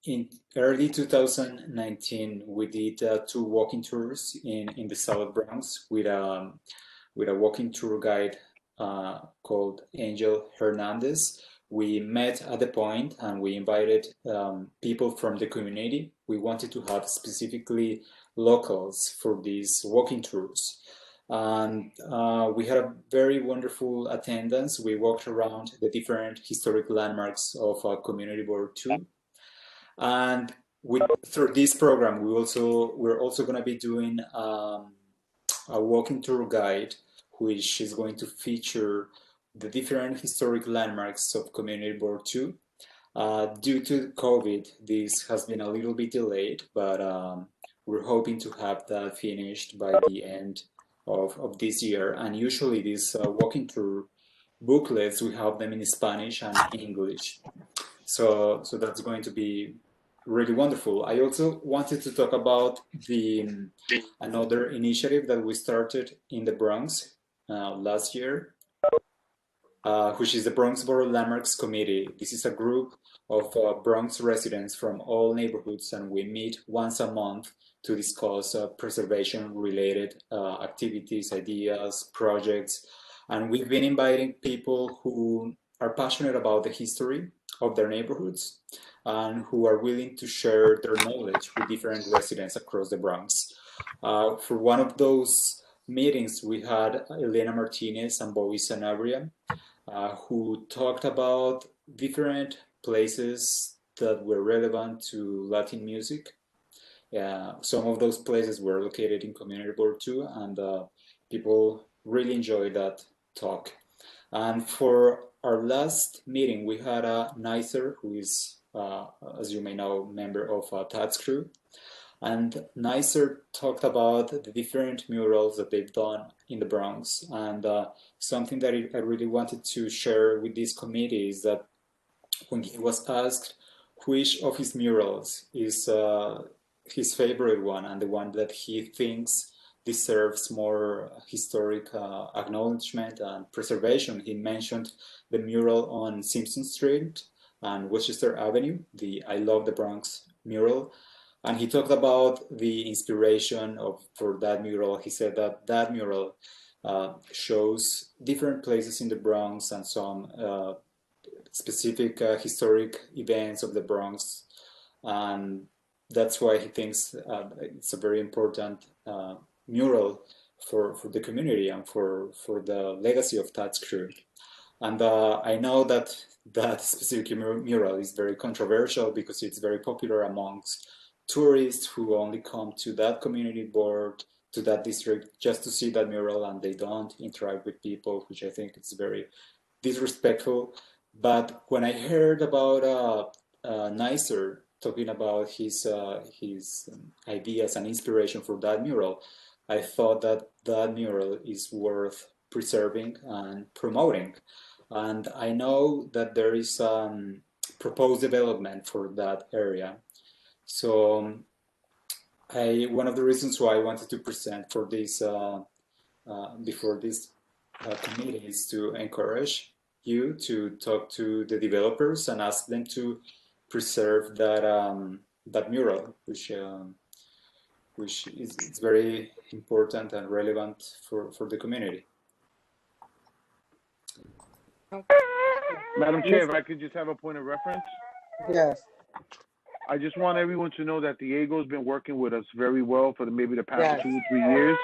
In early 2019, we did 2 walking tours in the South Bronx with a walking tour guide called Angel Hernandez. We met at the point and we invited people from the community. We wanted to have specifically locals for these walking tours. And we had a very wonderful attendance. We walked around the different historic landmarks of Community Board 2. And through this program, we're also going to be doing a walking tour guide, which is going to feature the different historic landmarks of Community Board 2. Due to COVID, this has been a little bit delayed, but we're hoping to have that finished by the end of this year. And usually these walking tour booklets, we have them in Spanish and English. So that's going to be really wonderful. I also wanted to talk about another initiative that we started in the Bronx last year, which is the Bronxboro Landmarks Committee. This is a group of Bronx residents from all neighborhoods, and we meet once a month to discuss preservation-related activities, ideas, projects. And we've been inviting people who are passionate about the history of their neighborhoods and who are willing to share their knowledge with different residents across the Bronx. For one of those meetings, we had Elena Martinez and Bobby Sanabria, who talked about different places that were relevant to Latin music. Some of those places were located in Community Board 2, and people really enjoyed that talk. And for our last meeting, we had Nicer, who is, as you may know, member of Tad's crew. And Nicer talked about the different murals that they've done in the Bronx. And something that I really wanted to share with this committee is that when he was asked which of his murals is his favorite one and the one that he thinks deserves more historic acknowledgement and preservation, he mentioned the mural on Simpson Street and Westchester Avenue, the I Love the Bronx mural. And he talked about the inspiration for that mural. He said that that mural shows different places in the Bronx and some specific historic events of the Bronx. And that's why he thinks it's a very important mural for the community and for the legacy of Tad's crew. And I know that that specific mural is very controversial because it's very popular amongst tourists who only come to that community board, to that district, just to see that mural, and they don't interact with people, which I think is very disrespectful. But when I heard about Nicer talking about his ideas and inspiration for that mural, I thought that that mural is worth preserving and promoting. And I know that there is proposed development for that area. So one of the reasons why I wanted to present for this before this committee is to encourage you to talk to the developers and ask them to preserve that mural, which is very important and relevant for the community. Madam Chair, if I could just have a point of reference. Yes. I just want everyone to know that Diego's been working with us very well for maybe the past 2 or 3 years.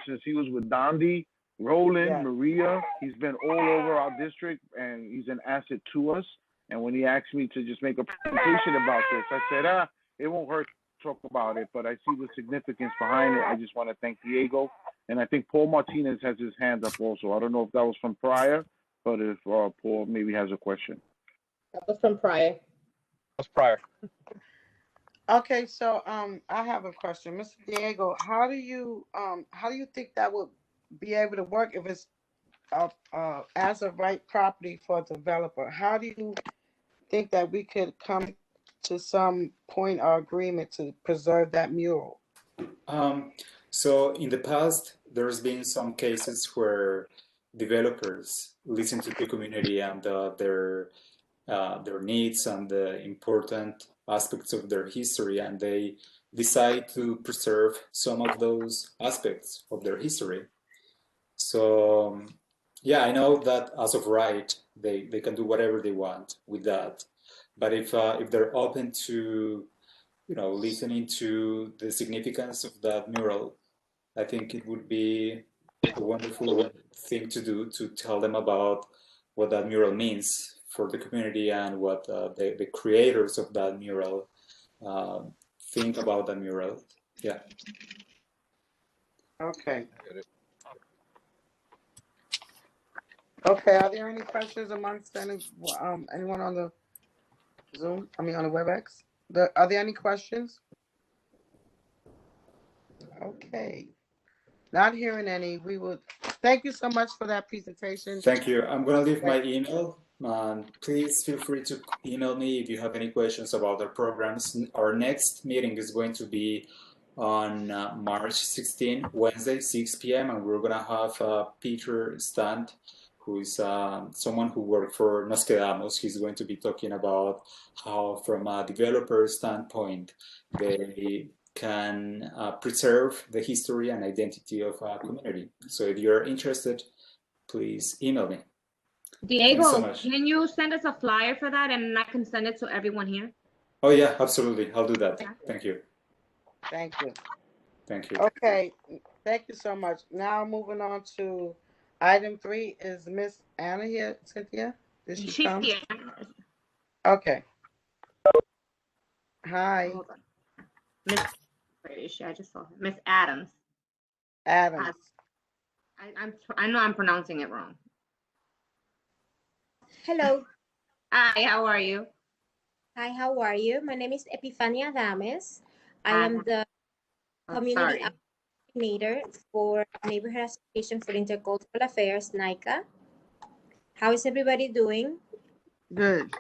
Since he was with Dondi, Roland, Yes. Maria, he's been all over our district and he's an asset to us. And when he asked me to just make a presentation about this, I said, it won't hurt to talk about it, but I see the significance behind it. I just want to thank Diego. And I think Paul Martinez has his hand up also. I don't know if that was from prior, but if Paul maybe has a question. That was from prior. That's prior. Okay, so I have a question, Mr. Diego. How do you think that would be able to work if it's as of right property for a developer? How do you think that we could come to some point or agreement to preserve that mural? So in the past, there's been some cases where developers listen to the community and their needs and the important aspects of their history, and they decide to preserve some of those aspects of their history. So yeah, I know that as of right, they can do whatever they want with that. But if they're open to, listening to the significance of that mural, I think it would be a wonderful thing to do, to tell them about what that mural means for the community and what the creators of that mural think about that mural. Yeah. Okay. Okay, are there any questions amongst anyone on the Zoom? I mean, on the WebEx? Are there any questions? Okay. Not hearing any. We will thank you so much for that presentation. Thank you. I'm going to leave my email. Please feel free to email me if you have any questions about our programs. Our next meeting is going to be on March 16, Wednesday, 6 p.m. And we're going to have Peter Stant, who is someone who worked for Nos Quedamos. He's going to be talking about how, from a developer standpoint, they can preserve the history and identity of a community. So if you're interested, please email me. Diego, so can you send us a flyer for that and I can send it to everyone here? Oh yeah, absolutely. I'll do that. Yeah. Thank you. Thank you. Thank you. Okay, thank you so much. Now moving on to item 3. Is Miss Anna here, Cynthia? Did she come? Here. Okay. Hi. Miss, where is she? I just saw her. Miss Adams. Adams. I know I'm pronouncing it wrong. Hello. Hi, how are you? Hi, how are you? My name is Epifania Adames. I am the community coordinator for Neighborhood Association for Intercultural Affairs, NICA. How is everybody doing? Good.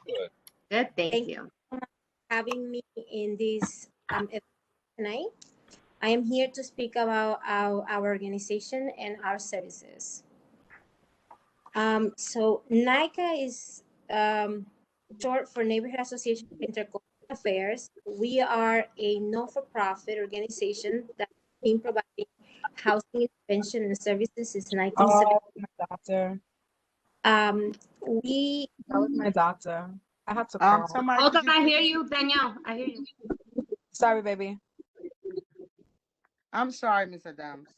Good, thank you. For having me in this event tonight. I am here to speak about our organization and our services. So NICA is short for Neighborhood Association for Intercultural Affairs. We are a non-for-profit organization that has been providing housing intervention and services since 1970. My doctor. That was my doctor. I have to call. Hold on, I hear you, Danielle. I hear you. Sorry, baby. I'm sorry, Miss Adams.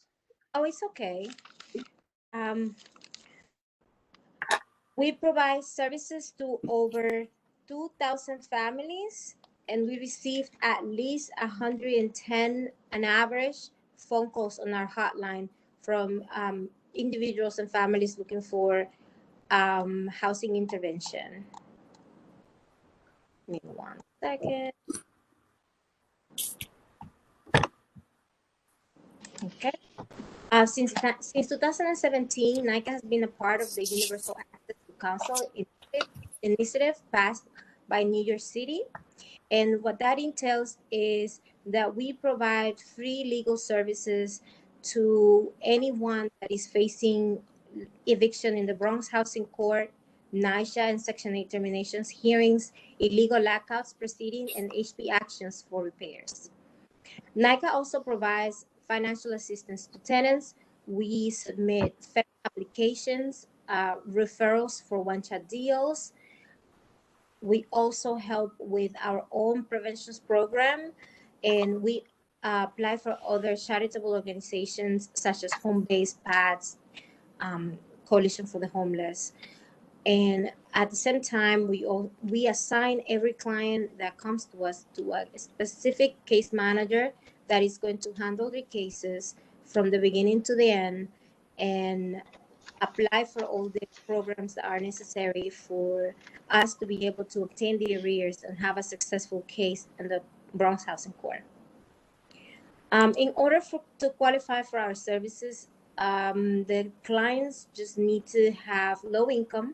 Oh, it's okay. We provide services to over 2,000 families, and we received at least 110 an average phone calls on our hotline from individuals and families looking for housing intervention. Give me 1 second. Okay. Since 2017, NICA has been a part of the Universal Access to Counsel initiative passed by New York City. And what that entails is that we provide free legal services to anyone that is facing eviction in the Bronx Housing Court, NYCHA and Section 8 terminations, hearings, illegal lockouts proceeding, and HB actions for repairs. NICA also provides financial assistance to tenants. We submit federal applications, referrals for one-shot deals. We also help with our own preventions program, and we apply for other charitable organizations such as home-based pads, Coalition for the Homeless. And at the same time, we assign every client that comes to us to a specific case manager that is going to handle the cases from the beginning to the end and apply for all the programs that are necessary for us to be able to obtain the arrears and have a successful case in the Bronx Housing Court. In order to qualify for our services, the clients just need to have low income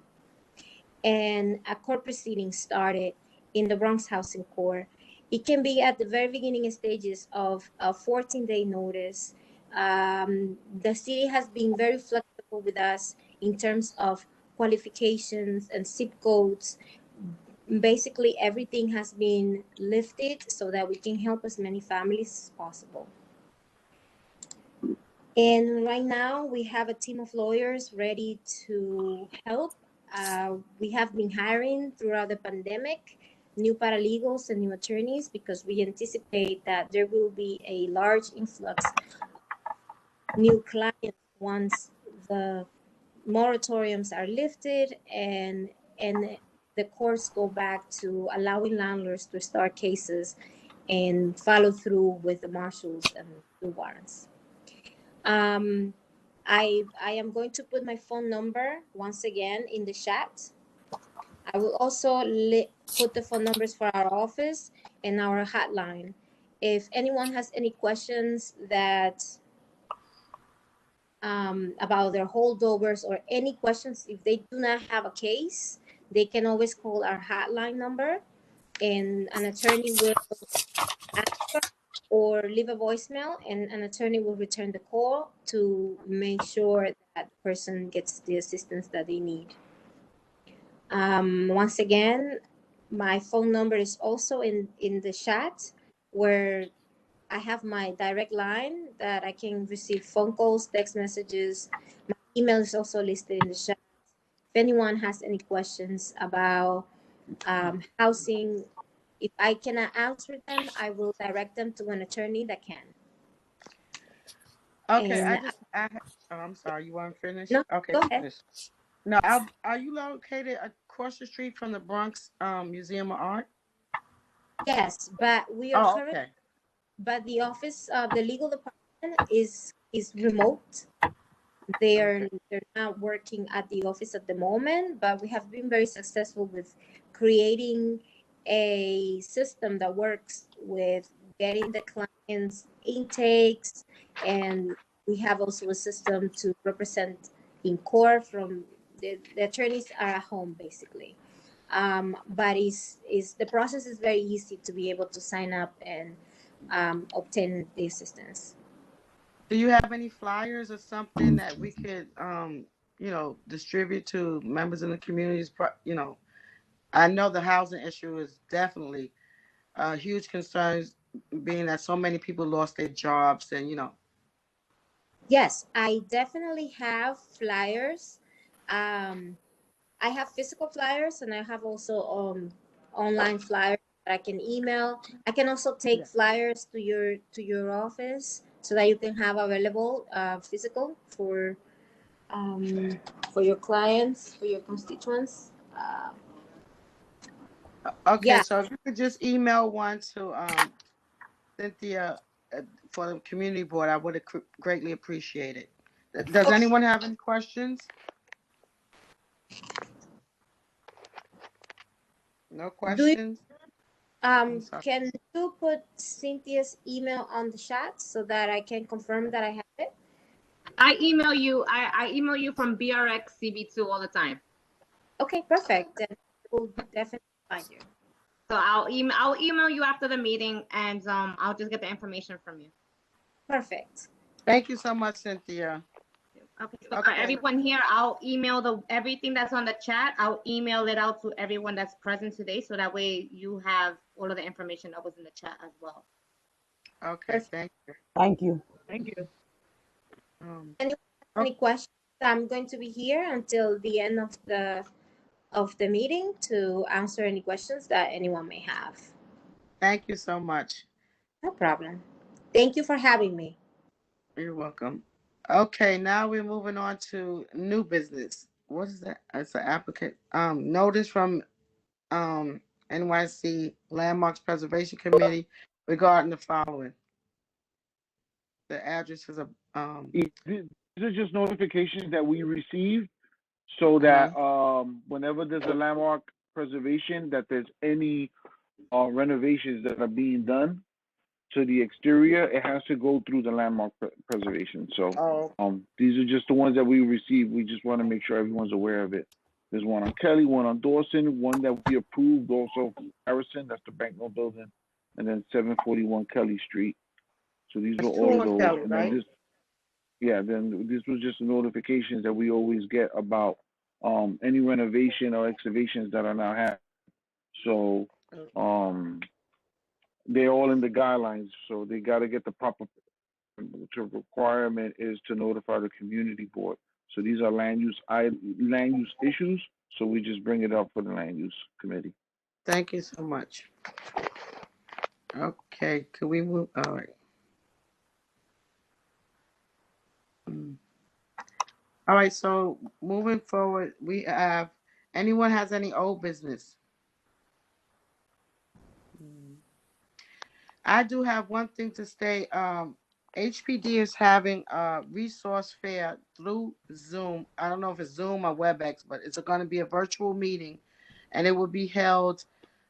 and a court proceeding started in the Bronx Housing Court. It can be at the very beginning stages of a 14-day notice. The city has been very flexible with us in terms of qualifications and zip codes. Basically, everything has been lifted so that we can help as many families as possible. And right now, we have a team of lawyers ready to help. We have been hiring throughout the pandemic new paralegals and new attorneys because we anticipate that there will be a large influx of new clients once the moratoriums are lifted and the courts go back to allowing landlords to start cases and follow through with the marshals and the warrants. I am going to put my phone number once again in the chat. I will also put the phone numbers for our office and our hotline. If anyone has any questions that about their holdovers or any questions, if they do not have a case, they can always call our hotline number and an attorney will answer or leave a voicemail and an attorney will return the call to make sure that the person gets the assistance that they need. Once again, my phone number is also in the chat where I have my direct line that I can receive phone calls, text messages. My email is also listed in the chat. If anyone has any questions about housing, if I cannot answer them, I will direct them to an attorney that can. Okay, And I'm sorry, you want to finish? No, Okay, go ahead. finish. Now, are you located across the street from the Bronx Museum of Art? Yes, but we are currently, okay. but the office of the legal department is remote. They're not working at the office at the moment, but we have been very successful with creating a system that works with getting the clients' intakes, and we have also a system to represent in court from the attorneys are at home basically. But the process is very easy to be able to sign up and obtain the assistance. Do you have any flyers or something that we could, distribute to members in the communities? I know the housing issue is definitely a huge concern, being that so many people lost their jobs and, Yes, I definitely have flyers. I have physical flyers and I have also online flyers that I can email. I can also take flyers to your office so that you can have available physical for your clients, for your constituents. Okay, so if you could just email one to Cynthia for the community board, I would greatly appreciate it. Does anyone have any questions? No questions? Can you put Cynthia's email on the chat so that I can confirm that I have it? I email you. I email you from BRXCB2 all the time. Okay, perfect. Then we'll definitely find you. So I'll email you after the meeting, and I'll just get the information from you. Perfect. Thank you so much, Cynthia. Okay, so for everyone here, I'll email everything that's on the chat. I'll email it out to everyone that's present today, so that way you have all of the information that was in the chat as well. Okay, thank you. Thank you. Thank you. Any questions? I'm going to be here until the end of the meeting to answer any questions that anyone may have. Thank you so much. No problem. Thank you for having me. You're welcome. Okay, now we're moving on to new business. What is that? It's an applicant notice from NYC Landmarks Preservation Committee regarding the following. The address is These are just notifications that we received so that whenever there's a landmark preservation, that there's any renovations that are being done to the exterior, it has to go through the landmark preservation. So these are just the ones that we received. We just want to make sure everyone's aware of it. There's one on Kelly, one on Dawson, one that we approved also Harrison, that's the Banknote building, and then 741 Kelly Street. So these were all of those. Kelly, and right? then this was just notifications that we always get about any renovation or excavations that are now happening. So they're all in the guidelines, so they got to get the proper requirement is to notify the community board. So these are land use issues, so we just bring it up for the land use committee. Thank you so much. Okay, can we move? All right. All right, so moving forward, we have, anyone has any old business? I do have one thing to say. HPD is having a resource fair through Zoom. I don't know if it's Zoom or WebEx, but it's going to be a virtual meeting, and it will be held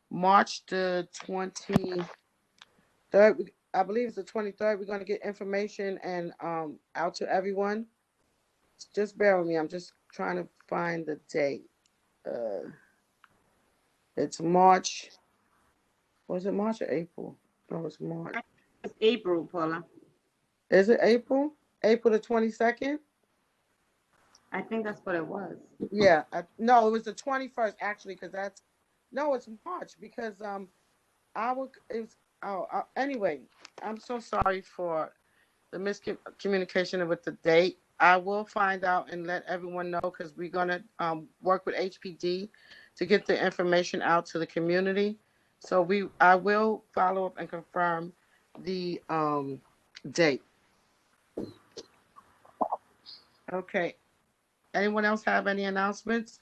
March the 23rd. I believe it's the 23rd. We're going to get information and out to everyone. Just bear with me. I'm just trying to find the date. It's March. Was it March or April? No, it's March. It's April, Paula. Is it April? April the 22nd? I think that's what it was. Yeah. No, it was the 21st actually, because it's March because anyway, I'm so sorry for the miscommunication with the date. I will find out and let everyone know, because we're gonna work with HPD to get the information out to the community. So I will follow up and confirm the date. Okay. Anyone else have any announcements?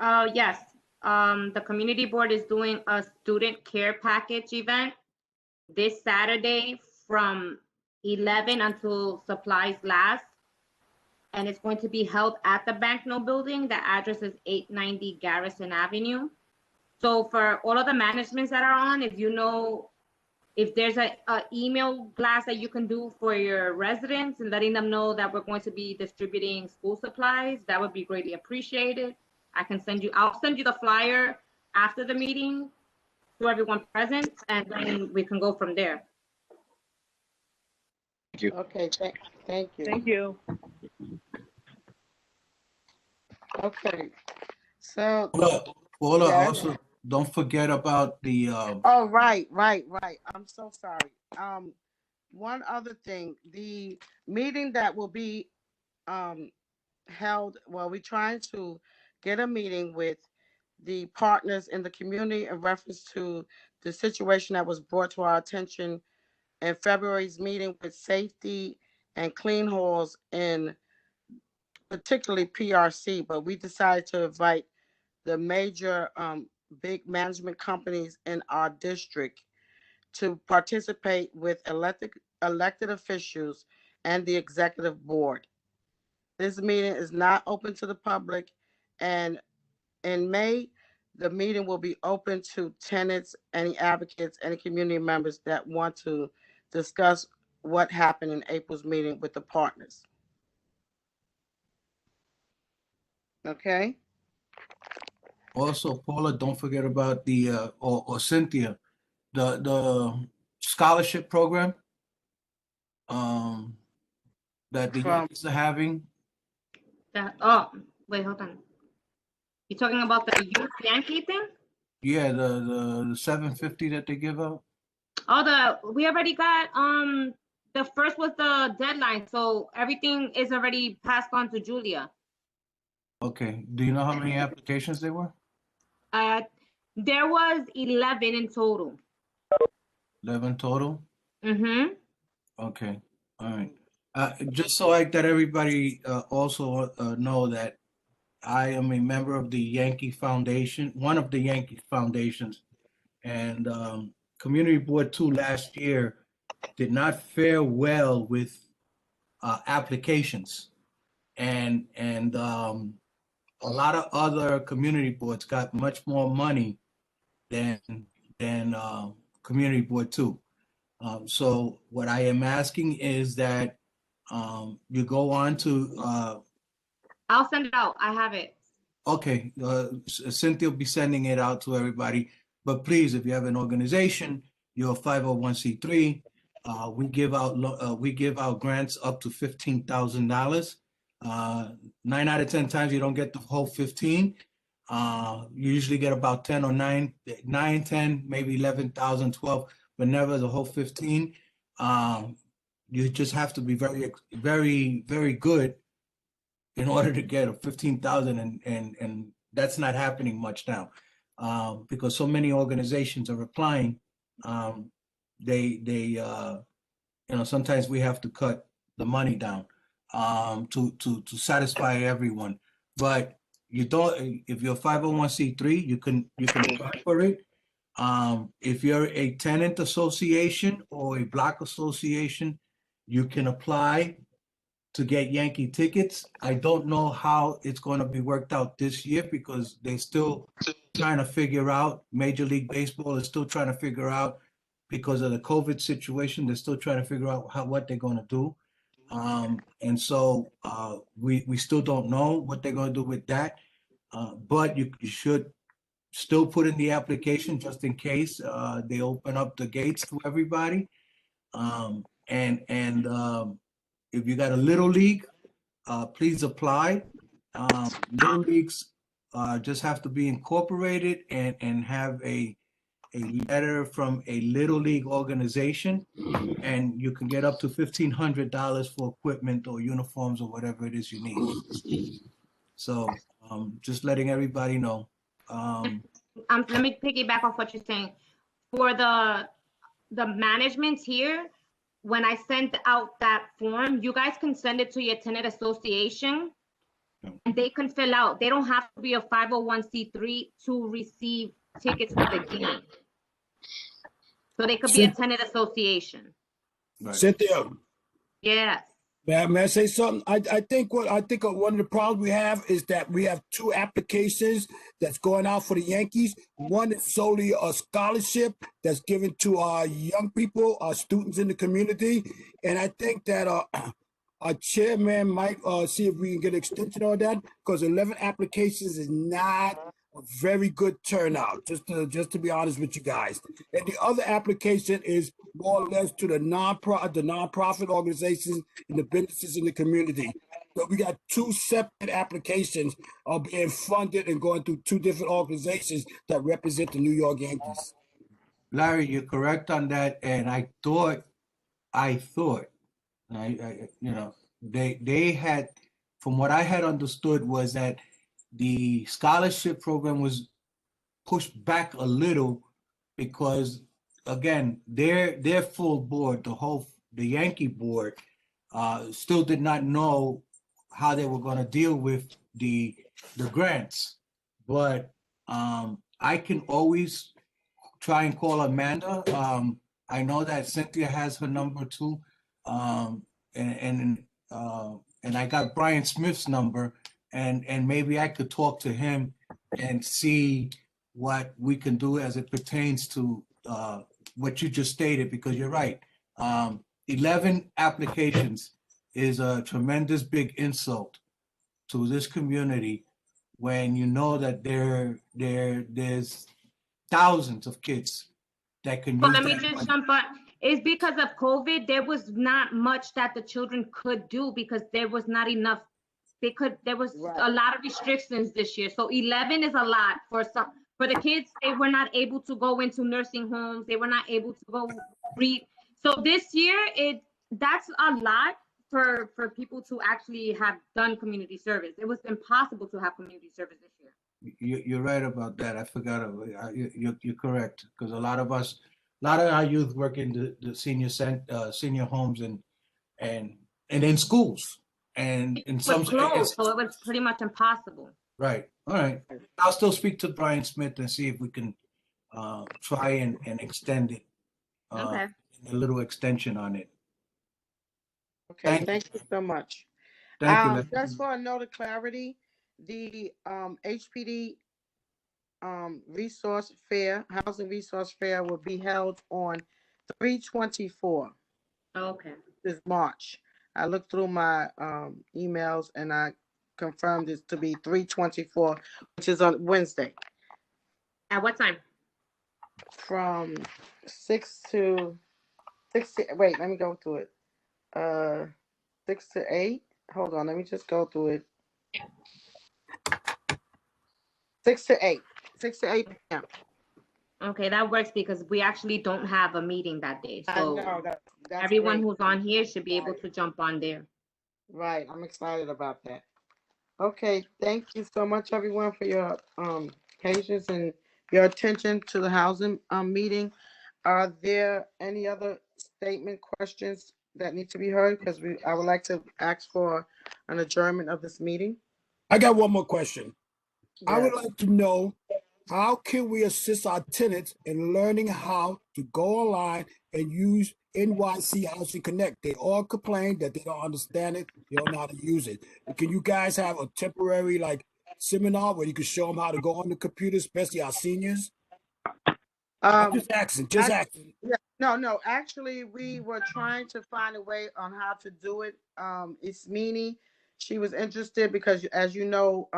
Yes. The community board is doing a student care package event this Saturday from 11 until supplies last. And it's going to be held at the Banknote building. The address is 890 Garrison Avenue. So for all of the managements that are on, if there's a email blast that you can do for your residents and letting them know that we're going to be distributing school supplies, that would be greatly appreciated. I'll send you the flyer after the meeting to everyone present, and then we can go from there. Thank you. Okay, thank you. Thank you. Okay. So Paula, yes. also don't forget about the Oh, right. I'm so sorry. One other thing, the meeting that will be held, well, we're trying to get a meeting with the partners in the community in reference to the situation that was brought to our attention in February's meeting with safety and clean halls in particularly PRC, but we decided to invite the major big management companies in our district to participate with elected officials and the executive board. This meeting is not open to the public, and in May, the meeting will be open to tenants, any advocates, any community members that want to discuss what happened in April's meeting with the partners. Okay? Also, Paula, don't forget about the or Cynthia, the scholarship program that the Yankees are having. Wait, hold on. You talking about the youth Yankee thing? Yeah, the $750 that they give out. We already got the first was the deadline, so everything is already passed on to Julia. Okay. Do you know how many applications there were? There was 11 in total. 11 total? Mm-hmm. Okay. All right. Just so that everybody also know that I am a member of the Yankee Foundation, one of the Yankee Foundations, and Community Board 2 last year did not fare well with applications, and a lot of other community boards got much more money than Community Board 2. So what I am asking is that you go on to I'll send it out. I have it. okay, Cynthia will be sending it out to everybody. But please, if you have an organization, you're a 501c3. We give out grants up to $15,000. 9 out of 10 times you don't get the whole 15. You usually get about 10 or 9, 10, maybe 11,000, 12, but never the whole 15. You just have to be very, very, very good in order to get a 15,000, and that's not happening much now because so many organizations are applying. Sometimes we have to cut the money down to satisfy everyone. But you don't. If you're 501c3, you can apply for it. If you're a tenant association or a block association, you can apply to get Yankee tickets. I don't know how it's going to be worked out this year because they're still trying to figure out. Major League Baseball is still trying to figure out because of the COVID situation. They're still trying to figure out what they're going to do. And so we still don't know what they're going to do with that. But you should still put in the application just in case they open up the gates to everybody. If you got a little league, please apply. Little leagues just have to be incorporated and have a letter from a little league organization, and you can get up to $1,500 for equipment or uniforms or whatever it is you need. So just letting everybody know. Let me piggyback off what you're saying. For the management here, when I sent out that form, you guys can send it to your tenant association and they can fill out. They don't have to be a 501c3 to receive tickets to the game. So they could be a tenant association. Right. Cynthia. Yes. May I say something? I think one of the problems we have is that we have two applications that's going out for the Yankees. One is solely a scholarship that's given to our young people, our students in the community. And I think that our chairman might see if we can get an extension on that, because 11 applications is not a very good turnout, just to be honest with you guys. And the other application is more or less to the nonprofit organizations and the businesses in the community. So we got two separate applications being funded and going through two different organizations that represent the New York Yankees. Larry, you're correct on that, and I thought, they had, from what I had understood, was that the scholarship program was pushed back a little because, again, their full board, the Yankee board, still did not know how they were going to deal with the grants. But I can always try and call Amanda. I know that Cynthia has her number too, and I got Brian Smith's number, and maybe I could talk to him and see what we can do as it pertains to what you just stated, because you're right. 11 applications is a tremendous big insult to this community when you know that there's thousands of kids that can use Let me that just money. jump on. It's because of COVID, there was not much that the children could do because there was not enough. There was a lot of restrictions this year. So 11 is a lot for the kids. They were not able to go into nursing homes. They were not able to go read. So this year, that's a lot for people to actually have done community service. It was impossible to have community service this year. You're right about that. I forgot. You're correct, because a lot of our youth work in the senior homes, and and in schools and in It some was closed, so it was pretty much impossible. right. All right. I'll still speak to Brian Smith and see if we can try and extend it. Okay. A little extension on it. Okay, thank you so much. Thank you. Just for a note of clarity, the HPD resource fair, housing resource fair will be held on 3/24. Okay. This March. I looked through my emails and I confirmed it to be 3/24, which is on Wednesday. At what time? From 6 to wait, let me go through it. 6 to 8. Hold on, let me just go through it. 6 to 8. 6 to 8 p.m. Okay, that works because we actually don't have a meeting that day. So I know that's everyone great. who's on here should be able to jump on there. Right, I'm excited about that. Okay, thank you so much, everyone, for your patience and your attention to the housing meeting. Are there any other statement questions that need to be heard? Because I would like to ask for an adjournment of this meeting. I got one more question. Yes. I would like to know, how can we assist our tenants in learning how to go online and use NYC Housing Connect? They all complain that they don't understand it, they don't know how to use it. Can you guys have a temporary seminar where you can show them how to go on the computer, especially our seniors? I'm just asking. Yeah, no. Actually, we were trying to find a way on how to do it. It's Meanie. She was interested because, as you know,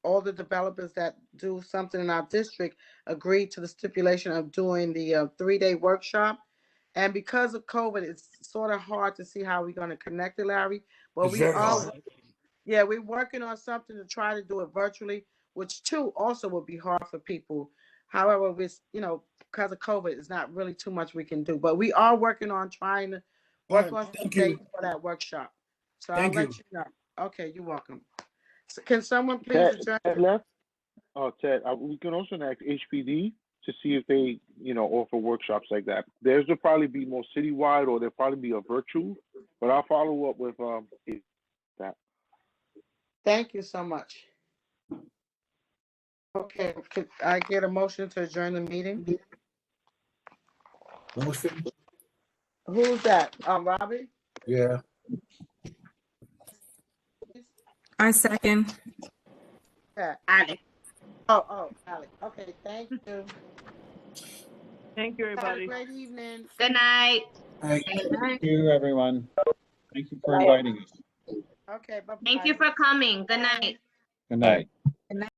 all the developers that do something in our district agreed to the stipulation of doing the 3-day workshop. And because of COVID, it's sort of hard to see how we're going to connect it, Larry. But It's very hard. Yeah, we're working on something to try to do it virtually, which too also would be hard for people. However, with because of COVID, it's not really too much we can do. But we are working on trying to work on some dates for that workshop. So I'll let you know. Okay, you're welcome. So can someone please adjourn? Ted left? Oh, Ted, we can also ask HPD to see if they, offer workshops like that. Theirs will probably be more citywide, or they'll probably be a virtual. But I'll follow up with that. Thank you so much. Okay, could I get a motion to adjourn the meeting? Motion. Who's that? Robbie? Yeah. I second. Alex. Oh, Alex. Okay, thank you. Thank you, everybody. Have a great evening. Good night. Thank you, everyone. Thank you for inviting us. Okay, bye-bye. Thank you for coming. Good night. Good night. Good night.